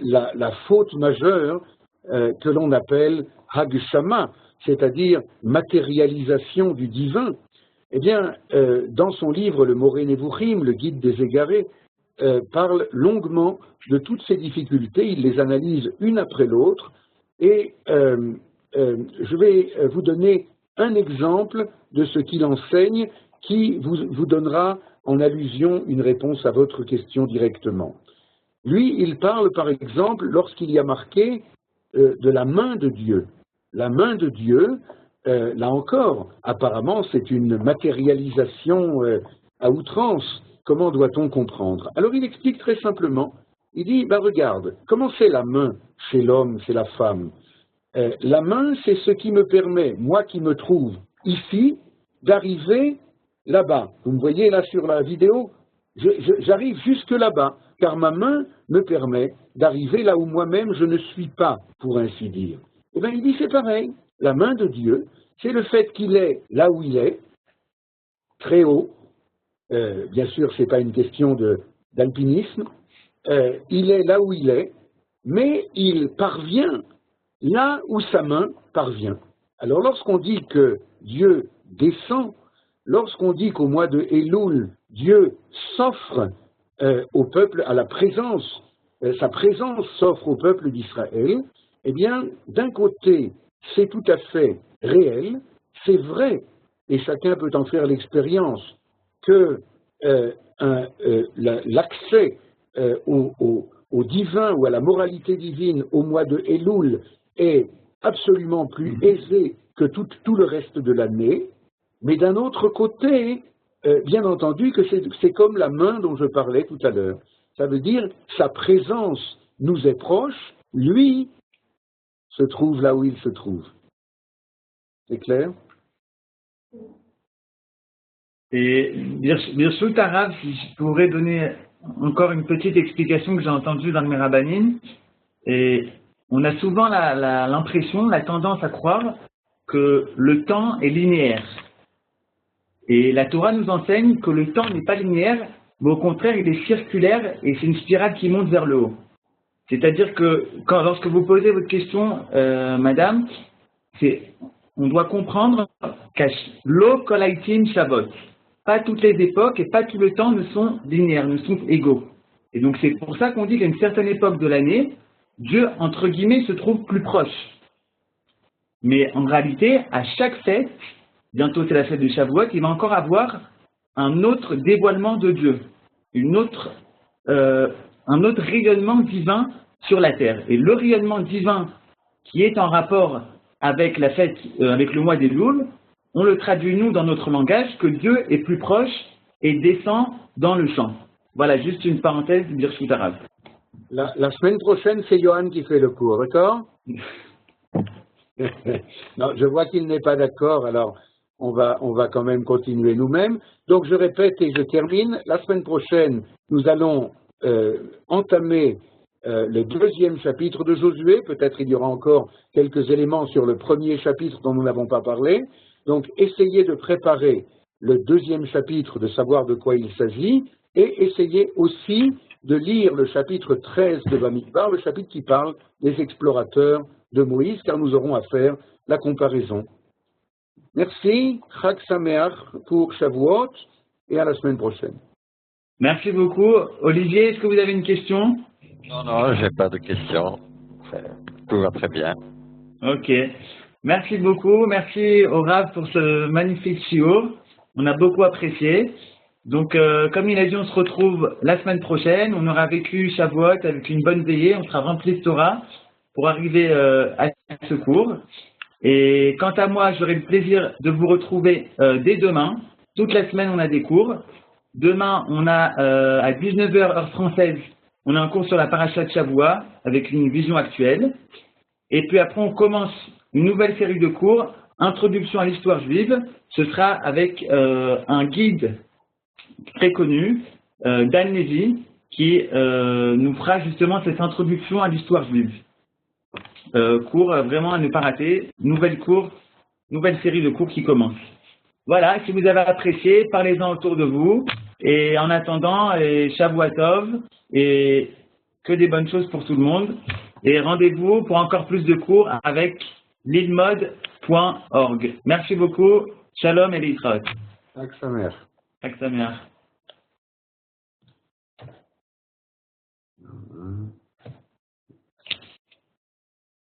la faute majeure que l'on appelle Hagshama, c'est-à-dire matérialisation du divin. Eh bien, dans son livre Le Moré Nevuchim, le guide des égarés, parle longuement de toutes ces difficultés, il les analyse une après l'autre, et je vais vous donner un exemple de ce qu'il enseigne qui vous donnera en allusion une réponse à votre question directement. Lui, il parle par exemple, lorsqu'il y a marqué de la main de Dieu. La main de Dieu, là encore, apparemment, c'est une matérialisation à outrance. Comment doit-on comprendre? Alors il explique très simplement, il dit, regarde, comment c'est la main chez l'homme, chez la femme? La main, c'est ce qui me permet, moi qui me trouve ici, d'arriver là-bas. Vous me voyez là sur la vidéo? J'arrive jusque là-bas, car ma main me permet d'arriver là où moi-même je ne suis pas, pour ainsi dire. Eh bien, il dit c'est pareil. La main de Dieu, c'est le fait qu'il est là où il est, très haut. Bien sûr, ce n'est pas une question d'alpinisme. Il est là où il est, mais il parvient là où sa main parvient. Alors, lorsqu'on dit que Dieu descend, lorsqu'on dit qu'au mois de Elul, Dieu s'offre au peuple, à la présence, sa présence s'offre au peuple d'Israël, eh bien, d'un côté, c'est tout à fait réel, c'est vrai, et chacun peut en faire l'expérience, que l'accès au divin ou à la moralité divine au mois de Elul est absolument plus aisé que tout le reste de l'année, mais d'un autre côté, bien entendu que c'est comme la main dont je parlais tout à l'heure. Ça veut dire sa présence nous est proche, lui se trouve là où il se trouve. C'est clair? Et bien sûr, Tarav, si je pourrais donner encore une petite explication que j'ai entendue dans le Mirabanim, et on a souvent l'impression, la tendance à croire que le temps est linéaire. Et la Torah nous enseigne que le temps n'est pas linéaire, mais au contraire, il est circulaire et c'est une spirale qui monte vers le haut. C'est-à-dire que lorsque vous posez votre question, madame, on doit comprendre qu'Lo Kolaitim Shavot, pas toutes les époques et pas tout le temps ne sont linéaires, ne sont égaux. Et donc c'est pour ça qu'on dit qu'à une certaine époque de l'année, Dieu, entre guillemets, se trouve plus proche. Mais en réalité, à chaque fête, bientôt c'est la fête de Shavuot, il va encore avoir un autre dévoilement de Dieu, un autre rayonnement divin sur la terre. Et le rayonnement divin qui est en rapport avec la fête, avec le mois des Elul, on le traduit nous dans notre langage que Dieu est plus proche et descend dans le champ. Voilà, juste une parenthèse du Birshut Arav. La semaine prochaine, c'est Johan qui fait le cours, d'accord? Non, je vois qu'il n'est pas d'accord, alors on va quand même continuer nous-mêmes. Donc je répète et je termine. La semaine prochaine, nous allons entamer le deuxième chapitre de Josué. Peut-être il y aura encore quelques éléments sur le premier chapitre dont nous n'avons pas parlé. Donc essayez de préparer le deuxième chapitre, de savoir de quoi il s'agit, et essayez aussi de lire le chapitre 13 de Bamidbar, le chapitre qui parle des explorateurs de Moïse, car nous aurons à faire la comparaison. Merci, Chag Sameach pour Shavuot et à la semaine prochaine. Merci beaucoup. Olivier, est-ce que vous avez une question? Non, j'ai pas de questions. Tout va très bien. Ok. Merci beaucoup. Merci au Rav pour ce magnifique shiur. On a beaucoup apprécié. Donc, comme il a dit, on se retrouve la semaine prochaine. On aura vécu Shavuot avec une bonne veillée. On sera rempli de Torah pour arriver à ce cours. Et quant à moi, j'aurai le plaisir de vous retrouver dès demain. Toute la semaine, on a des cours. Demain, on a à 19h heure française, on a un cours sur la paracha de Shavua avec une vision actuelle. Et puis après, on commence une nouvelle série de cours, Introduction à l'histoire juive. Ce sera avec un guide très connu, Dan Levy, qui nous fera justement cette introduction à l'histoire juive. Cours vraiment à ne pas rater. Nouvelle série de cours qui commence. Voilà, si vous avez apprécié, parlez-en autour de vous. Et en attendant, Shavua Tov, et que des bonnes choses pour tout le monde. Et rendez-vous pour encore plus de cours avec lilmod.org. Merci beaucoup. Shalom et Litrot. Chag Sameach. Chag Sameach.